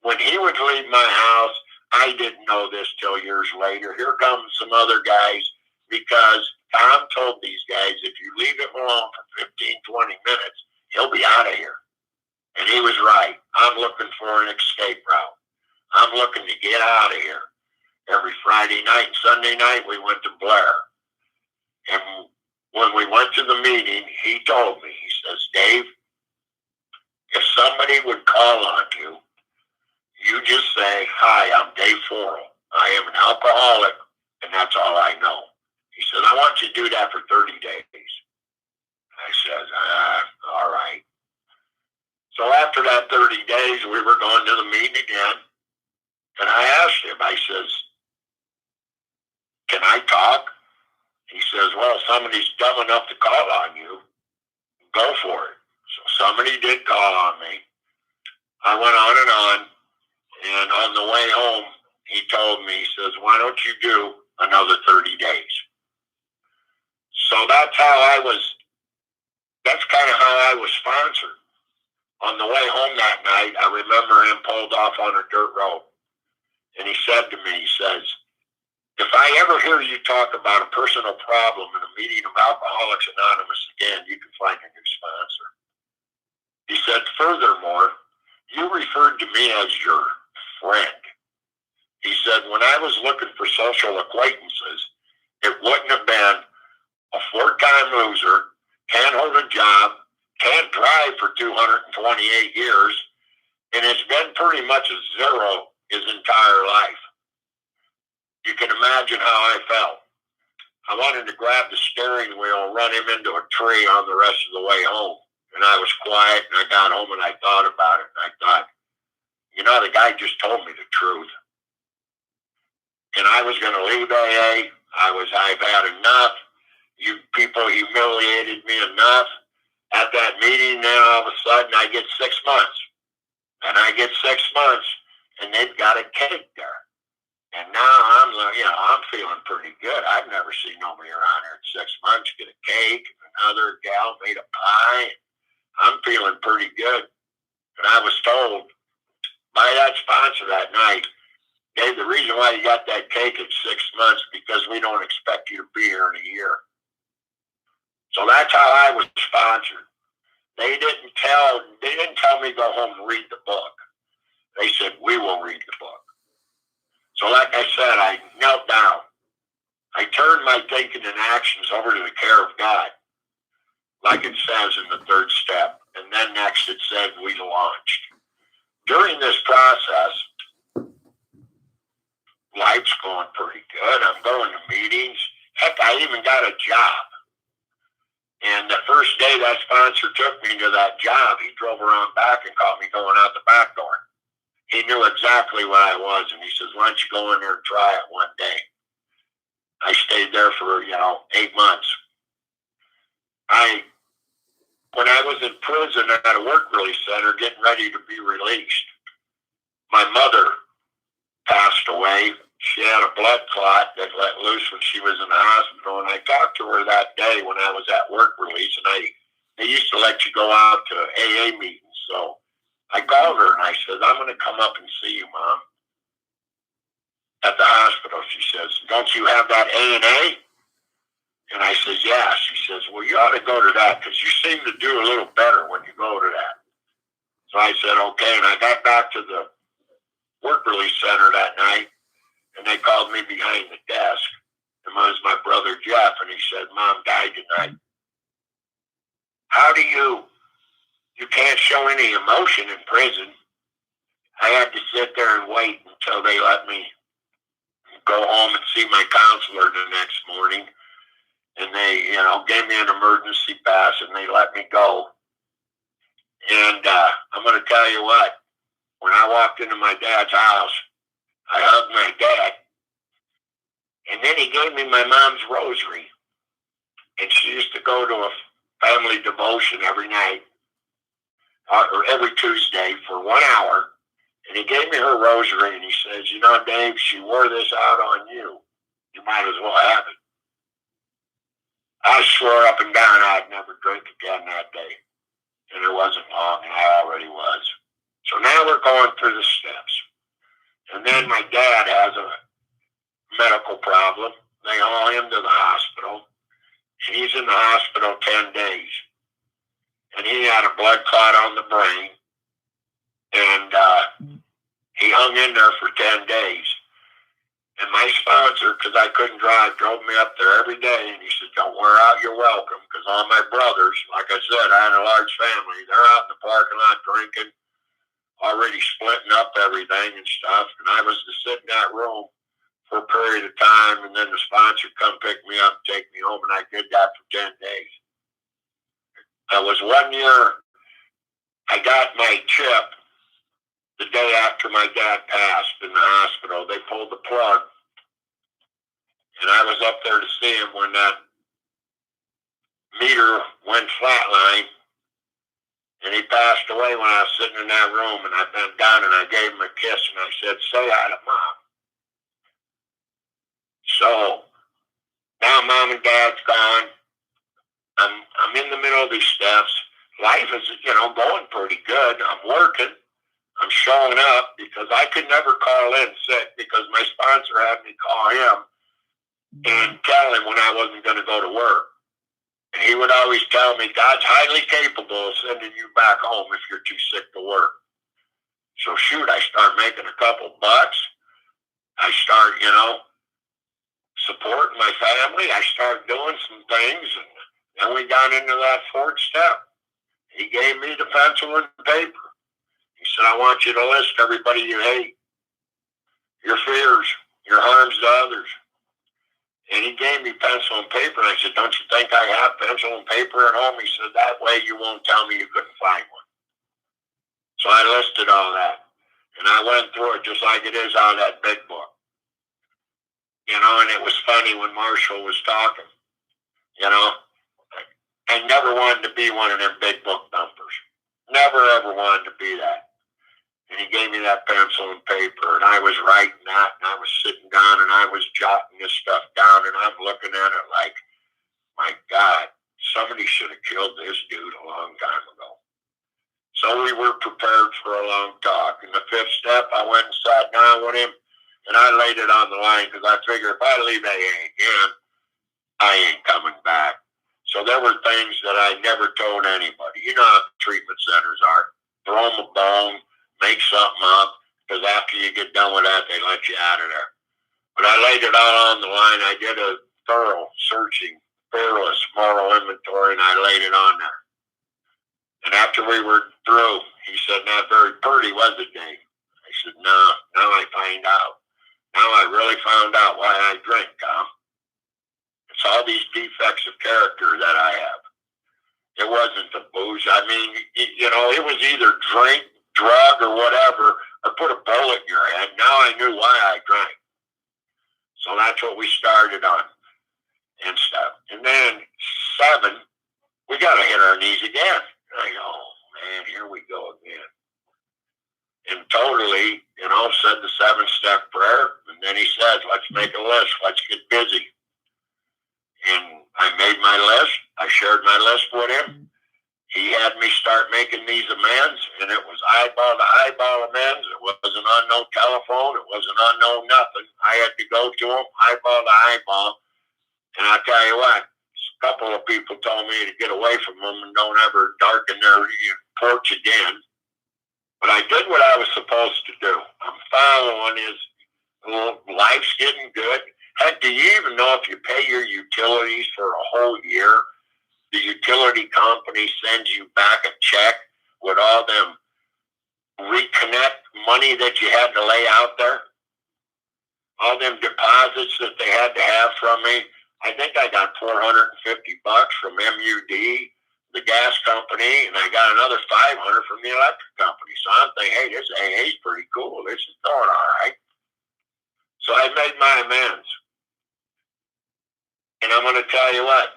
When he would leave my house, I didn't know this till years later. Here comes some other guys because Tom told these guys, if you leave him alone for 15, 20 minutes, he'll be out of here. And he was right. I'm looking for an escape route. I'm looking to get out of here. Every Friday night and Sunday night, we went to Blair. And when we went to the meeting, he told me, he says, Dave, if somebody would call on you, you just say, hi, I'm Dave Forrell. I am an alcoholic, and that's all I know. He said, I want you to do that for 30 days. I said, all right. So after that 30 days, we were going to the meeting again. And I asked him, I says, can I talk? He says, well, if somebody's dumb enough to call on you, go for it. So somebody did call on me. I went on and on. And on the way home, he told me, he says, why don't you do another 30 days? So that's kind of how I was sponsored. On the way home that night, I remember him pulled off on a dirt road. And he said to me, he says, if I ever hear you talk about a personal problem in a meeting of Alcoholics Anonymous again, you can find a new sponsor. He said, furthermore, you referred to me as your friend. He said, when I was looking for social acquaintances, it wouldn't have been a 4-time loser, can't hold a job, can't drive for 228 years, and it's been pretty much a zero his entire life. You can imagine how I felt. I wanted to grab the steering wheel and run him into a tree on the rest of the way home. And I was quiet, and I got home, and I thought about it, and I thought, the guy just told me the truth. And I was going to leave AA. I've had enough. You people humiliated me enough. At that meeting, then all of a sudden, I get 6 months. And I get 6 months, and they've got a cake there. And now I'm feeling pretty good. I've never seen nobody around here in 6 months get a cake. Another gal made a pie. I'm feeling pretty good. And I was told by that sponsor that night, Dave, the reason why you got that cake at 6 months because we don't expect you to be here in a year. So that's how I was sponsored. They didn't tell me go home and read the book. They said, we will read the book. So like I said, I knelt down. I turned my thinking and actions over to the care of God, like it says in the 3rd step. And then next it said, we launched. During this process, life's going pretty good. I'm going to meetings. Heck, I even got a job. And the first day that sponsor took me to that job, he drove around back and caught me going out the back door. He knew exactly what I was, and he says, why don't you go in there and try it one day? I stayed there for, 8 months. When I was in prison at a work release center getting ready to be released, my mother passed away she had a blood clot that let loose when she was in the hospital. And I talked to her that day when I was at work release, and they used to let you go out to AA meetings. So I called her and I said, I'm going to come up and see you, Mom, at the hospital. She says, don't you have that A&A? And I says, yeah. She says, well, you ought to go to that because you seem to do a little better when you go to that. So I said, okay. And I got back to the work release center that night, and they called me behind the desk. And it was my brother Jeff, and he said, Mom died tonight. How do you can't show any emotion in prison. I had to sit there and wait until they let me go home and see my counselor the next morning. And they, gave me an emergency pass and they let me go. And I'm going to tell you what, when I walked into my dad's house, I hugged my dad. And then he gave me my mom's rosary. And she used to go to a family devotion every night, or every Tuesday for 1 hour. And he gave me her rosary and he says, Dave, she wore this out on you. You might as well have it. I swore up and down I'd never drink again that day. And it wasn't long, and I already was. So now we're going through the steps. And then my dad has a medical problem. They haul him to the hospital. And he's in the hospital 10 days. And he had a blood clot on the brain. And he hung in there for 10 days. And my sponsor, because I couldn't drive, drove me up there every day. And he said, don't wear out your welcome. Because all my brothers, like I said, I had a large family. They're out in the parking lot drinking, already splitting up everything and stuff. And I was to sit in that room for a period of time. And then the sponsor come pick me up, take me home. And I did that for 10 days. That was 1 year. I got my chip the day after my dad passed in the hospital. They pulled the plug. And I was up there to see him when that meter went flatline. And he passed away when I was sitting in that room. And I bent down and I gave him a kiss. And I said, say hi to Mom. So now Mom and Dad's gone. I'm in the middle of these steps. Life is, going pretty good. I'm working. I'm showing up because I could never call in sick because my sponsor had me call him and tell him when I wasn't going to go to work. And he would always tell me, God's highly capable of sending you back home if you're too sick to work. So shoot, I start making a couple bucks. I start, supporting my family. I start doing some things. And then we got into that fourth step. He gave me the pencil and the paper. He said, I want you to list everybody you hate, your fears, your harms to others. And he gave me pencil and paper. And I said, don't you think I have pencil and paper at home? He said, that way you won't tell me you couldn't find one. So I listed all that. And I went through it just like it is on that big book. And it was funny when Marshall was talking. I never wanted to be one of them big book dumpers. Never, ever wanted to be that. And he gave me that pencil and paper, and I was writing that, and I was sitting down, and I was jotting this stuff down, and I'm looking at it like, my God, somebody should have killed this dude a long time ago. So we were prepared for a long talk. In the fifth step, I went and sat down with him, and I laid it on the line, because I figure if I leave AA again, I ain't coming back. So there were things that I never told anybody. You know how treatment centers are. Throw them a bone, make something up, because after you get done with that, they let you out of there. But I laid it all on the line. I did a thorough, searching, fearless moral inventory, and I laid it on there. And after we were through, he said, not very pretty, was it, Dave? I said, no, now I find out. Now I really found out why I drink, Tom. It's all these defects of character that I have. It wasn't the booze. I mean, it was either drink, drug, or whatever, or put a bullet in your head. Now I knew why I drank. So that's what we started on and stuff. And then 7, we got to hit our knees again. And I go, oh, man, here we go again. and totally, said the 7-step prayer. And then he said, let's make a list. Let's get busy. And I made my list. I shared my list with him. He had me start making these amends, and it was eyeball to eyeball amends. It wasn't on no telephone. It wasn't on no nothing. I had to go to him eyeball to eyeball. And I'll tell you what, a couple of people told me to get away from them and don't ever darken their porch again. But I did what I was supposed to do. I'm following his, life's getting good. Heck, do you even know if you pay your utilities for a whole year, the utility company sends you back a check with all them reconnect money that you had to lay out there? All them deposits that they had to have from me. I think I got $450 from MUD, the gas company, and I got another $500 from the electric company. So I'm thinking, hey, this AA is pretty cool. This is going all right. So I made my amends. And I'm going to tell you what,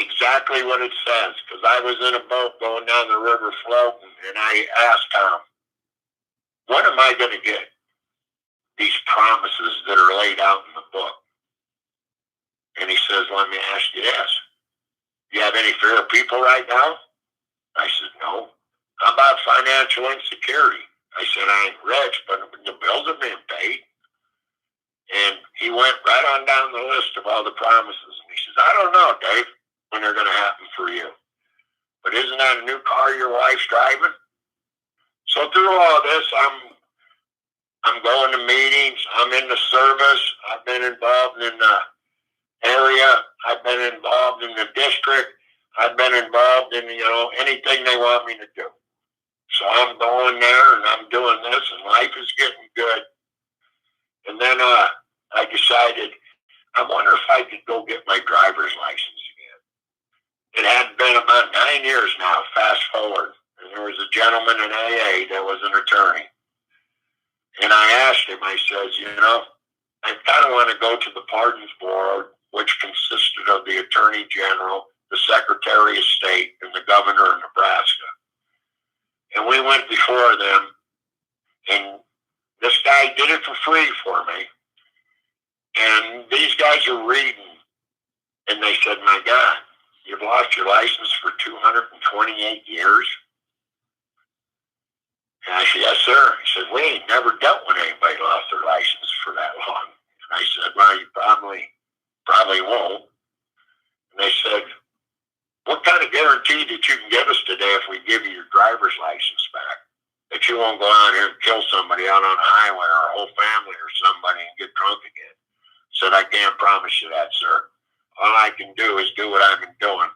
exactly what it says, because I was in a boat going down the river floating, and I asked Tom, what am I going to get? These promises that are laid out in the book. And he says, let me ask you this. Do you have any fear of people right now? I said, no. How about financial insecurity? I said, I ain't rich, but the bills are being paid. And he went right on down the list of all the promises. And he says, I don't know, Dave, when they're going to happen for you. But isn't that a new car your wife's driving? So through all this, I'm going to meetings. I'm in the service. I've been involved in the area. I've been involved in the district. I've been involved in, anything they want me to do. So I'm going there and I'm doing this, and life is getting good. And then I decided, I wonder if I could go get my driver's license again. It had been about 9 years now, fast forward. And there was a gentleman in AA that was an attorney. And I asked him, I says, I kind of want to go to the Pardons Board, which consisted of the Attorney General, the Secretary of State, and the Governor of Nebraska. And we went before them, and this guy did it for free for me. And these guys are reading, and they said, my God, you've lost your license for 228 years? And I said, yes, sir. He said, we ain't never dealt with anybody lost their license for that long. And I said, well, you probably won't. And they said, what kind of guarantee that you can give us today if we give you your driver's license back? That you won't go out here and kill somebody out on a highway or a whole family or somebody and get drunk again? I said, I can't promise you that, sir. All I can do is do what I've been doing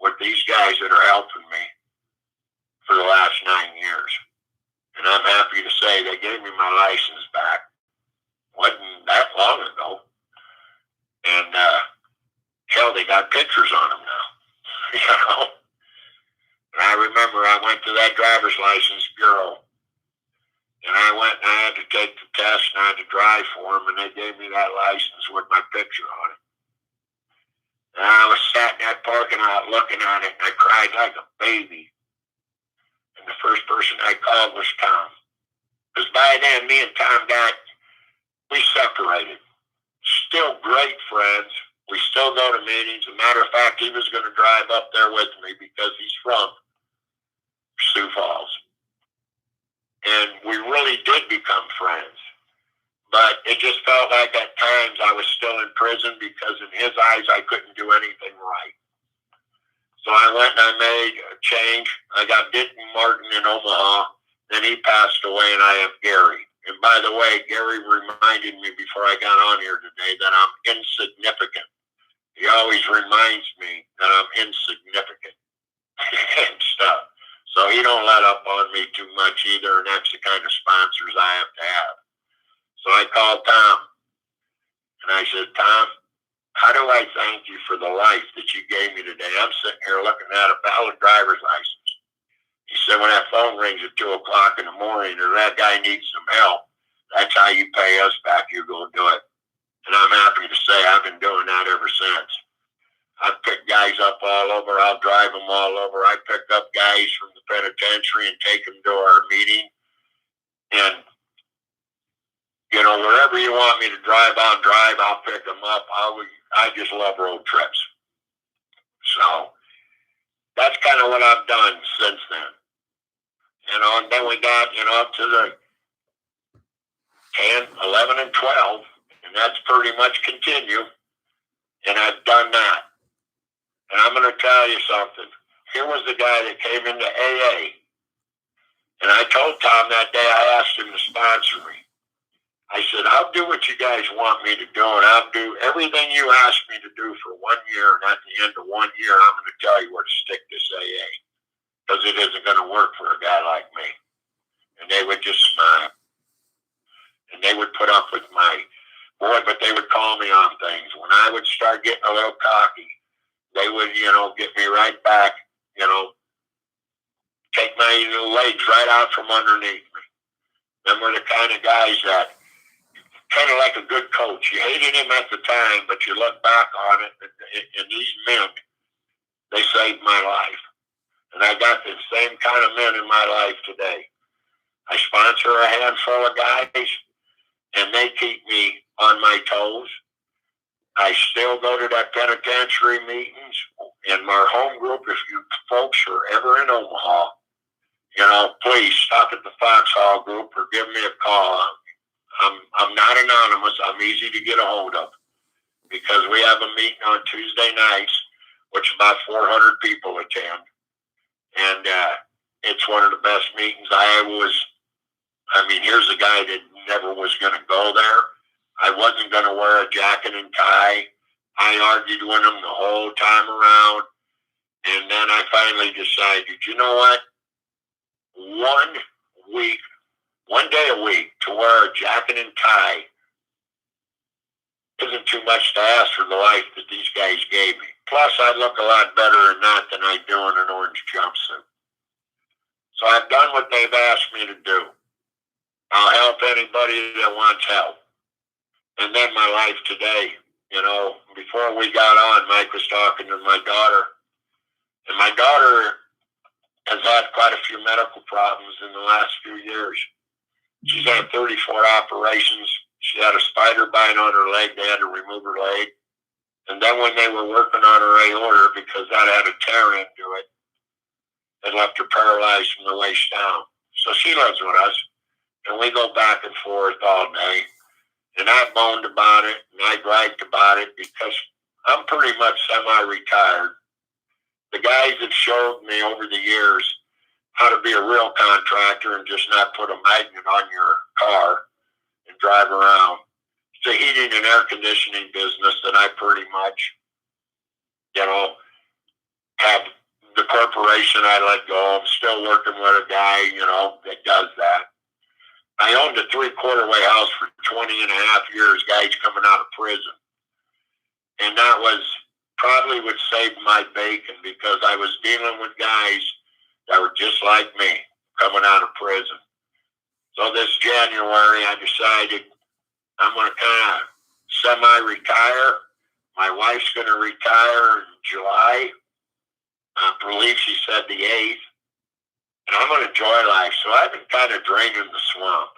with these guys that are helping me for the last 9 years. And I'm happy to say they gave me my license back. Wasn't that long ago. And hell, they got pictures on them now. And I remember I went to that driver's license bureau. And I went and I had to take the test and I had to drive for them. And they gave me that license with my picture on it. And I was sat in that parking lot looking at it, and I cried like a baby. And the first person I called was Tom. Because by then, me and Tom we separated. Still great friends. We still go to meetings. As a matter of fact, he was going to drive up there with me because he's from Sioux Falls. And we really did become friends. But it just felt like at times I was still in prison because in his eyes I couldn't do anything right. So I went and I made a change. I got Denton Martin in Omaha. Then he passed away and I have Gary. And by the way, Gary reminded me before I got on here today that I'm insignificant. He always reminds me that I'm insignificant and stuff. So he don't let up on me too much either, and that's the kind of sponsors I have to have. So I called Tom, and I said, Tom, how do I thank you for the life that you gave me today? I'm sitting here looking at a valid driver's license. He said, when that phone rings at 2 o'clock in the morning or that guy needs some help, that's how you pay us back. You go do it. And I'm happy to say I've been doing that ever since. I've picked guys guys up all over. I'll drive them all over. I pick up guys from the penitentiary and take them to our meeting. And, you know, wherever you want me to drive, I'll pick them up. I just love road trips. So that's kind of what I've done since then. You know, and then we got, you know, up to the 10, 11, and 12, and that's pretty much continued. And I've done that. And I'm going to tell you something. Here was the guy that came into AA. And I told Tom that day, I asked him to sponsor me. I said, I'll do what you guys want me to do, and I'll do everything you ask me to do for 1 year, and at the end of 1 year, I'm going to tell you where to stick this AA, because it isn't going to work for a guy like me. And they would just smile. And they would put up with my boy, but they would call me on things. When I would start getting a little cocky, they would, you know, get me right back, you know, take my legs right out from underneath me. Them were the kind of guys that, kind of like a good coach. You hated him at the time, but you look back on it, and these men, they saved my life. And I got the same kind of men in my life today. I sponsor a handful of guys, and they keep me on my toes. I still go to that penitentiary meetings, and our home group, if you folks are ever in Omaha, you know, please stop at the Foxhall group or give me a call. I'm not anonymous. I'm easy to get a hold of, because we have a meeting on Tuesday nights, which about 400 people attend. And it's one of the best meetings. Here's a guy that never was going to go there. I wasn't going to wear a jacket and tie. I argued with him the whole time around. And then I finally decided, you know what? 1 day a week to wear a jacket and tie isn't too much to ask for the life that these guys gave me. Plus, I look a lot better in that than I do in an orange jumpsuit. So I've done what they've asked me to do. I'll help anybody that wants help. And then my life today, you know, before we got on, Mike was talking to my daughter. And my daughter has had quite a few medical problems in the last few years. She's had 34 operations. She had a spider bite on her leg. They had to remove her leg. And then when they were working on her aorta, because that had a tear into it, it left her paralyzed from the waist down. So she lives with us, and we go back and forth all day. And I moaned about it, and I bragged about it, because I'm pretty much semi-retired. The guys that showed me over the years how to be a real contractor and just not put a magnet on your car and drive around. It's a heating and air conditioning business that I pretty much, you know, have the corporation I let go. I'm still working with a guy, you know, that does that. I owned a 3-quarter-way house for 20 and a half years, guys coming out of prison. And that was probably what saved my bacon, because I was dealing with guys that were just like me, coming out of prison. So this January, I decided I'm going to kind of semi-retire. My wife's going to retire in July. I believe she said the 8th. And I'm going to enjoy life. So I've been kind of draining the swamp,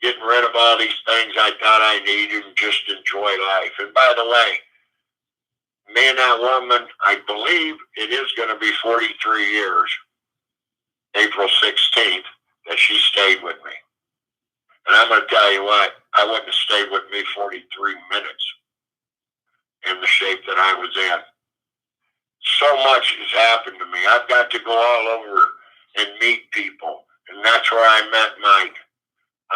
getting rid of all these things I thought I needed and just enjoy life. And by the way, me and that woman, I believe it is going to be 43 years, April 16th, that she stayed with me. And I'm going to tell you what, I wouldn't have stayed with me 43 minutes in the shape that I was in. So much has happened to me. I've got to go all over and meet people. And that's where I met Mike,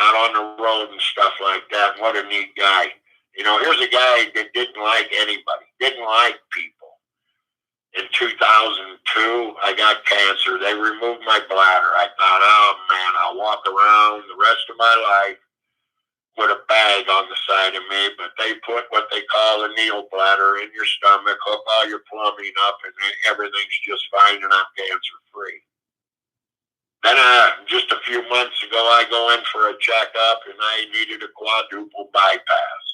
out on the road and stuff like that. What a neat guy. You know, here's a guy that didn't like anybody, didn't like people. In 2002, I got cancer. They removed my bladder. I thought, oh man, I'll walk around the rest of my life with a bag on the side of me, but they put what they call a needle bladder in your stomach, hook all your plumbing up, and everything's just fine, and I'm cancer-free. Then just a few months ago, I go in for a checkup, and I needed a quadruple bypass.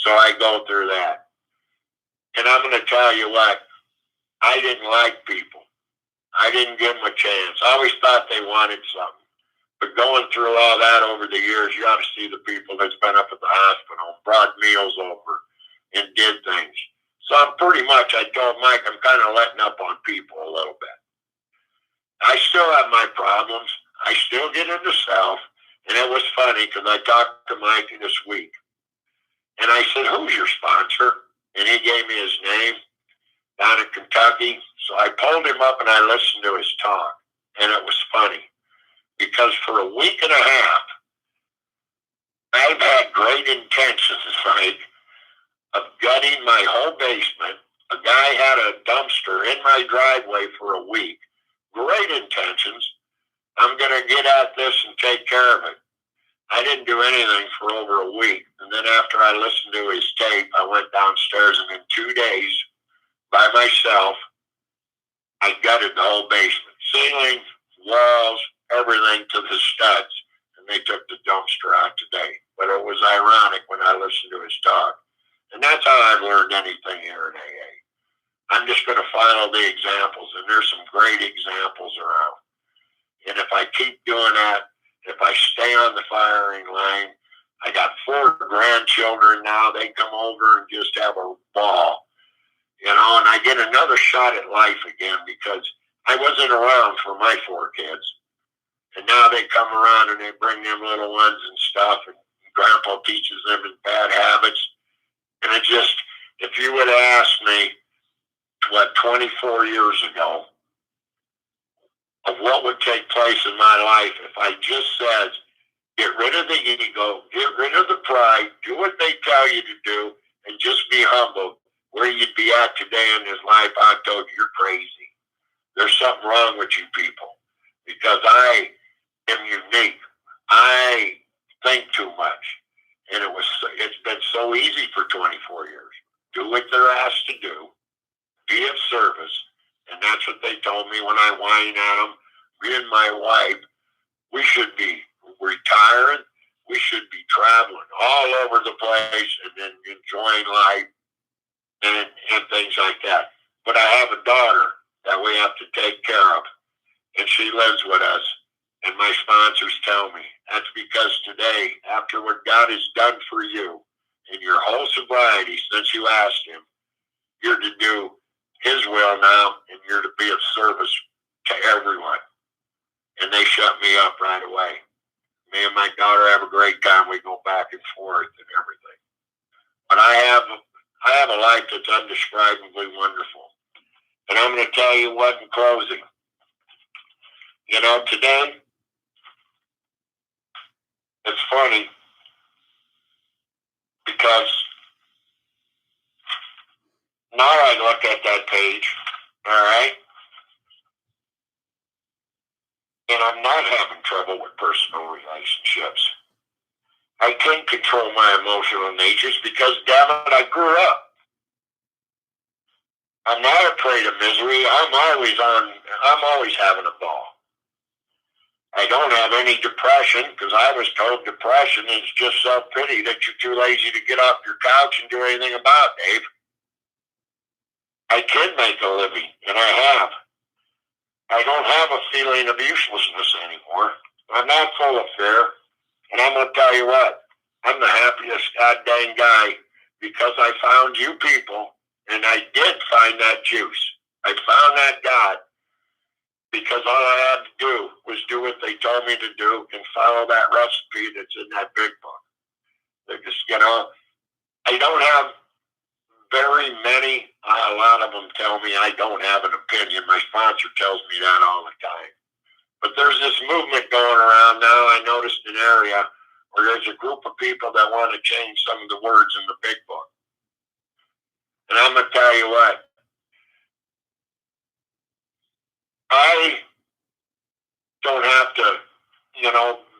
So I go through that. And I'm going to tell you what, I didn't like people. I didn't give them a chance. I always thought they wanted something. But going through all that over the years, you ought to see the people that's been up at the hospital, brought meals over, and did things. So I'm pretty much, I told Mike, I'm kind of letting up on people a little bit. I still have my problems. I still get into self. And it was funny because I talked to Mike this week. And I said, who's your sponsor? And he gave me his name down in Kentucky. So I pulled him up and I listened to his talk. And it was funny because for a week and a half, I've had great intentions, Mike, of gutting my whole basement. A guy had a dumpster in my driveway for a week. Great intentions. I'm going to get at this and take care of it. I didn't do anything for over a week. And then after I listened to his tape, I went downstairs and in 2 days, by myself, I gutted the whole basement. Ceiling, walls, everything to the studs. And they took the dumpster out today. But it was ironic when I listened to his talk. And that's how I've learned anything here in AA. I'm just going to follow the examples. And there's some great examples around. And if I keep doing that, if I stay on the firing line, I got 4 grandchildren now. They come over and just have a ball, and I get another shot at life again because I wasn't around for my 4 kids. And now they come around and they bring them little ones and stuff, and Grandpa teaches them in bad habits. And it just, if you would have asked me, 24 years ago, of what would take place in my life if I just said, get rid of the ego, get rid of the pride, do what they tell you to do, and just be humble, where you'd be at today in this life, I told you, you're crazy. There's something wrong with you people, because I am unique. I think too much. And it's been so easy for 24 years. Do what they're asked to do, be of service. And that's what they told me when I whined at them. Me and my wife, we should be retiring. We should be traveling all over the place and then enjoying life and things like that. But I have a daughter that we have to take care of, and she lives with us. And my sponsors tell me that's because today, after what God has done for you in your whole sobriety since you asked Him, you're to do His will now, and you're to be of service to everyone. And they shut me up right away. Me and my daughter have a great time. We go back and forth and everything. But I have a life that's undescribably wonderful. And I'm going to tell you what in closing. Today, it's funny because now I look at that page, all right, and I'm not having trouble with personal relationships. I can control my emotional natures because, damn it, I grew up. I'm not afraid of misery. I'm always having a ball. I don't have any depression because I was told depression is just self-pity that you're too lazy to get off your couch and do anything about, Dave. I can make a living, and I have. I don't have a feeling of uselessness anymore. I'm not full of fear. And I'm going to tell you what, I'm the happiest goddamn guy because I found you people, and I did find that juice. I found that God because all I had to do was do what they told me to do and follow that recipe that's in that big book. They just, I don't have very many. A lot of them tell me I don't have an opinion. My sponsor tells me that all the time. But there's this movement going around now. I noticed an area where there's a group of people that want to change some of the words in the big book. And I'm going to tell you what. I don't have to,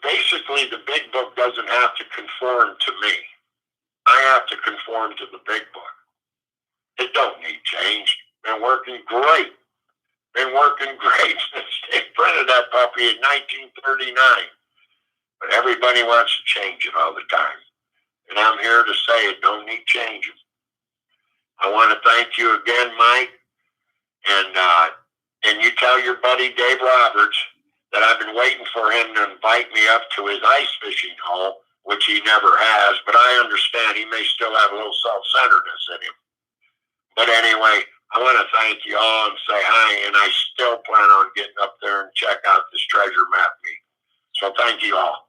basically the big book doesn't have to conform to me. I have to conform to the big book. It don't need change. Been working great. Since they printed that puppy in 1939. But everybody wants to change it all the time. And I'm here to say it don't need changing. I want to thank you again, Mike. And you tell your buddy Dave Roberts that I've been waiting for him to invite me up to his ice fishing hole, which he never has, but I understand he may still have a little self-centeredness in him. But anyway, I want to thank you all and say hi, and I still plan on getting up there and check out this treasure map meet. So thank you all.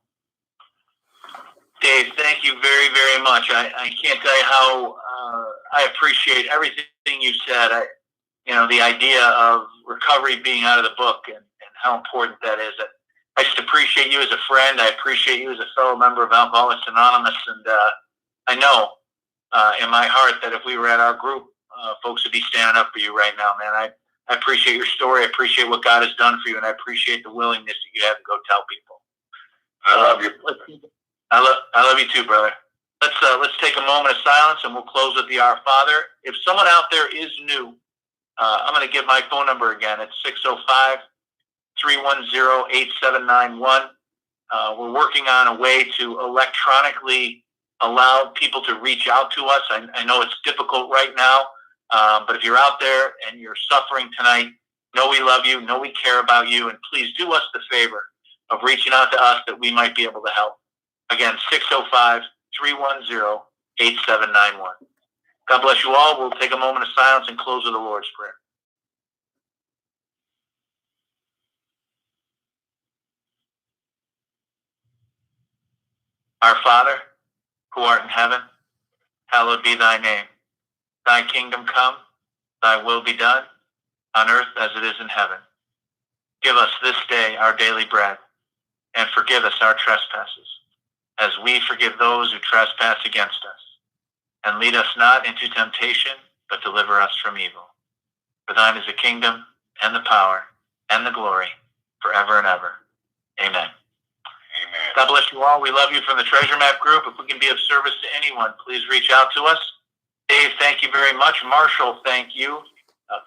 Dave, thank you very, very much. I can't tell you how I appreciate everything you said. The idea of recovery being out of the book and how important that is. I just appreciate you as a friend. I appreciate you as a fellow member of Alcoholics Anonymous. And I know in my heart that if we were at our group, folks would be standing up for you right now, man. I appreciate your story. I appreciate what God has done for you, and I appreciate the willingness that you have to go tell people. I love you. I love you too, brother. Let's take a moment of silence, and we'll close with the Our Father. If someone out there is new, I'm going to give my phone number again. It's 605-310-8791. We're working on a way to electronically allow people to reach out to us. I know it's difficult right now, but if you're out there and you're suffering tonight, know we love you, know we care about you, and please do us the favor of reaching out to us that we might be able to help. Again, 605-310-8791. God bless you all. We'll take a moment of silence and close with the Lord's Prayer. Our Father, who art in heaven, hallowed be thy name. Thy kingdom come, thy will be done, on earth as it is in heaven. Give us this day our daily bread, and forgive us our trespasses, as we forgive those who trespass against us. And lead us not into temptation, but deliver us from evil. For thine is the kingdom, and the power, and the glory, forever and ever. Amen. Amen. God bless you all. We love you from the Treasure Map Group. If we can be of service to anyone, please reach out to us. Dave, thank you very much. Marshall, thank you.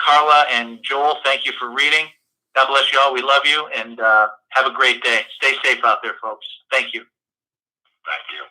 Carla and Joel, thank you for reading. God bless you all. We love you, and have a great day. Stay safe out there, folks. Thank you. Thank you.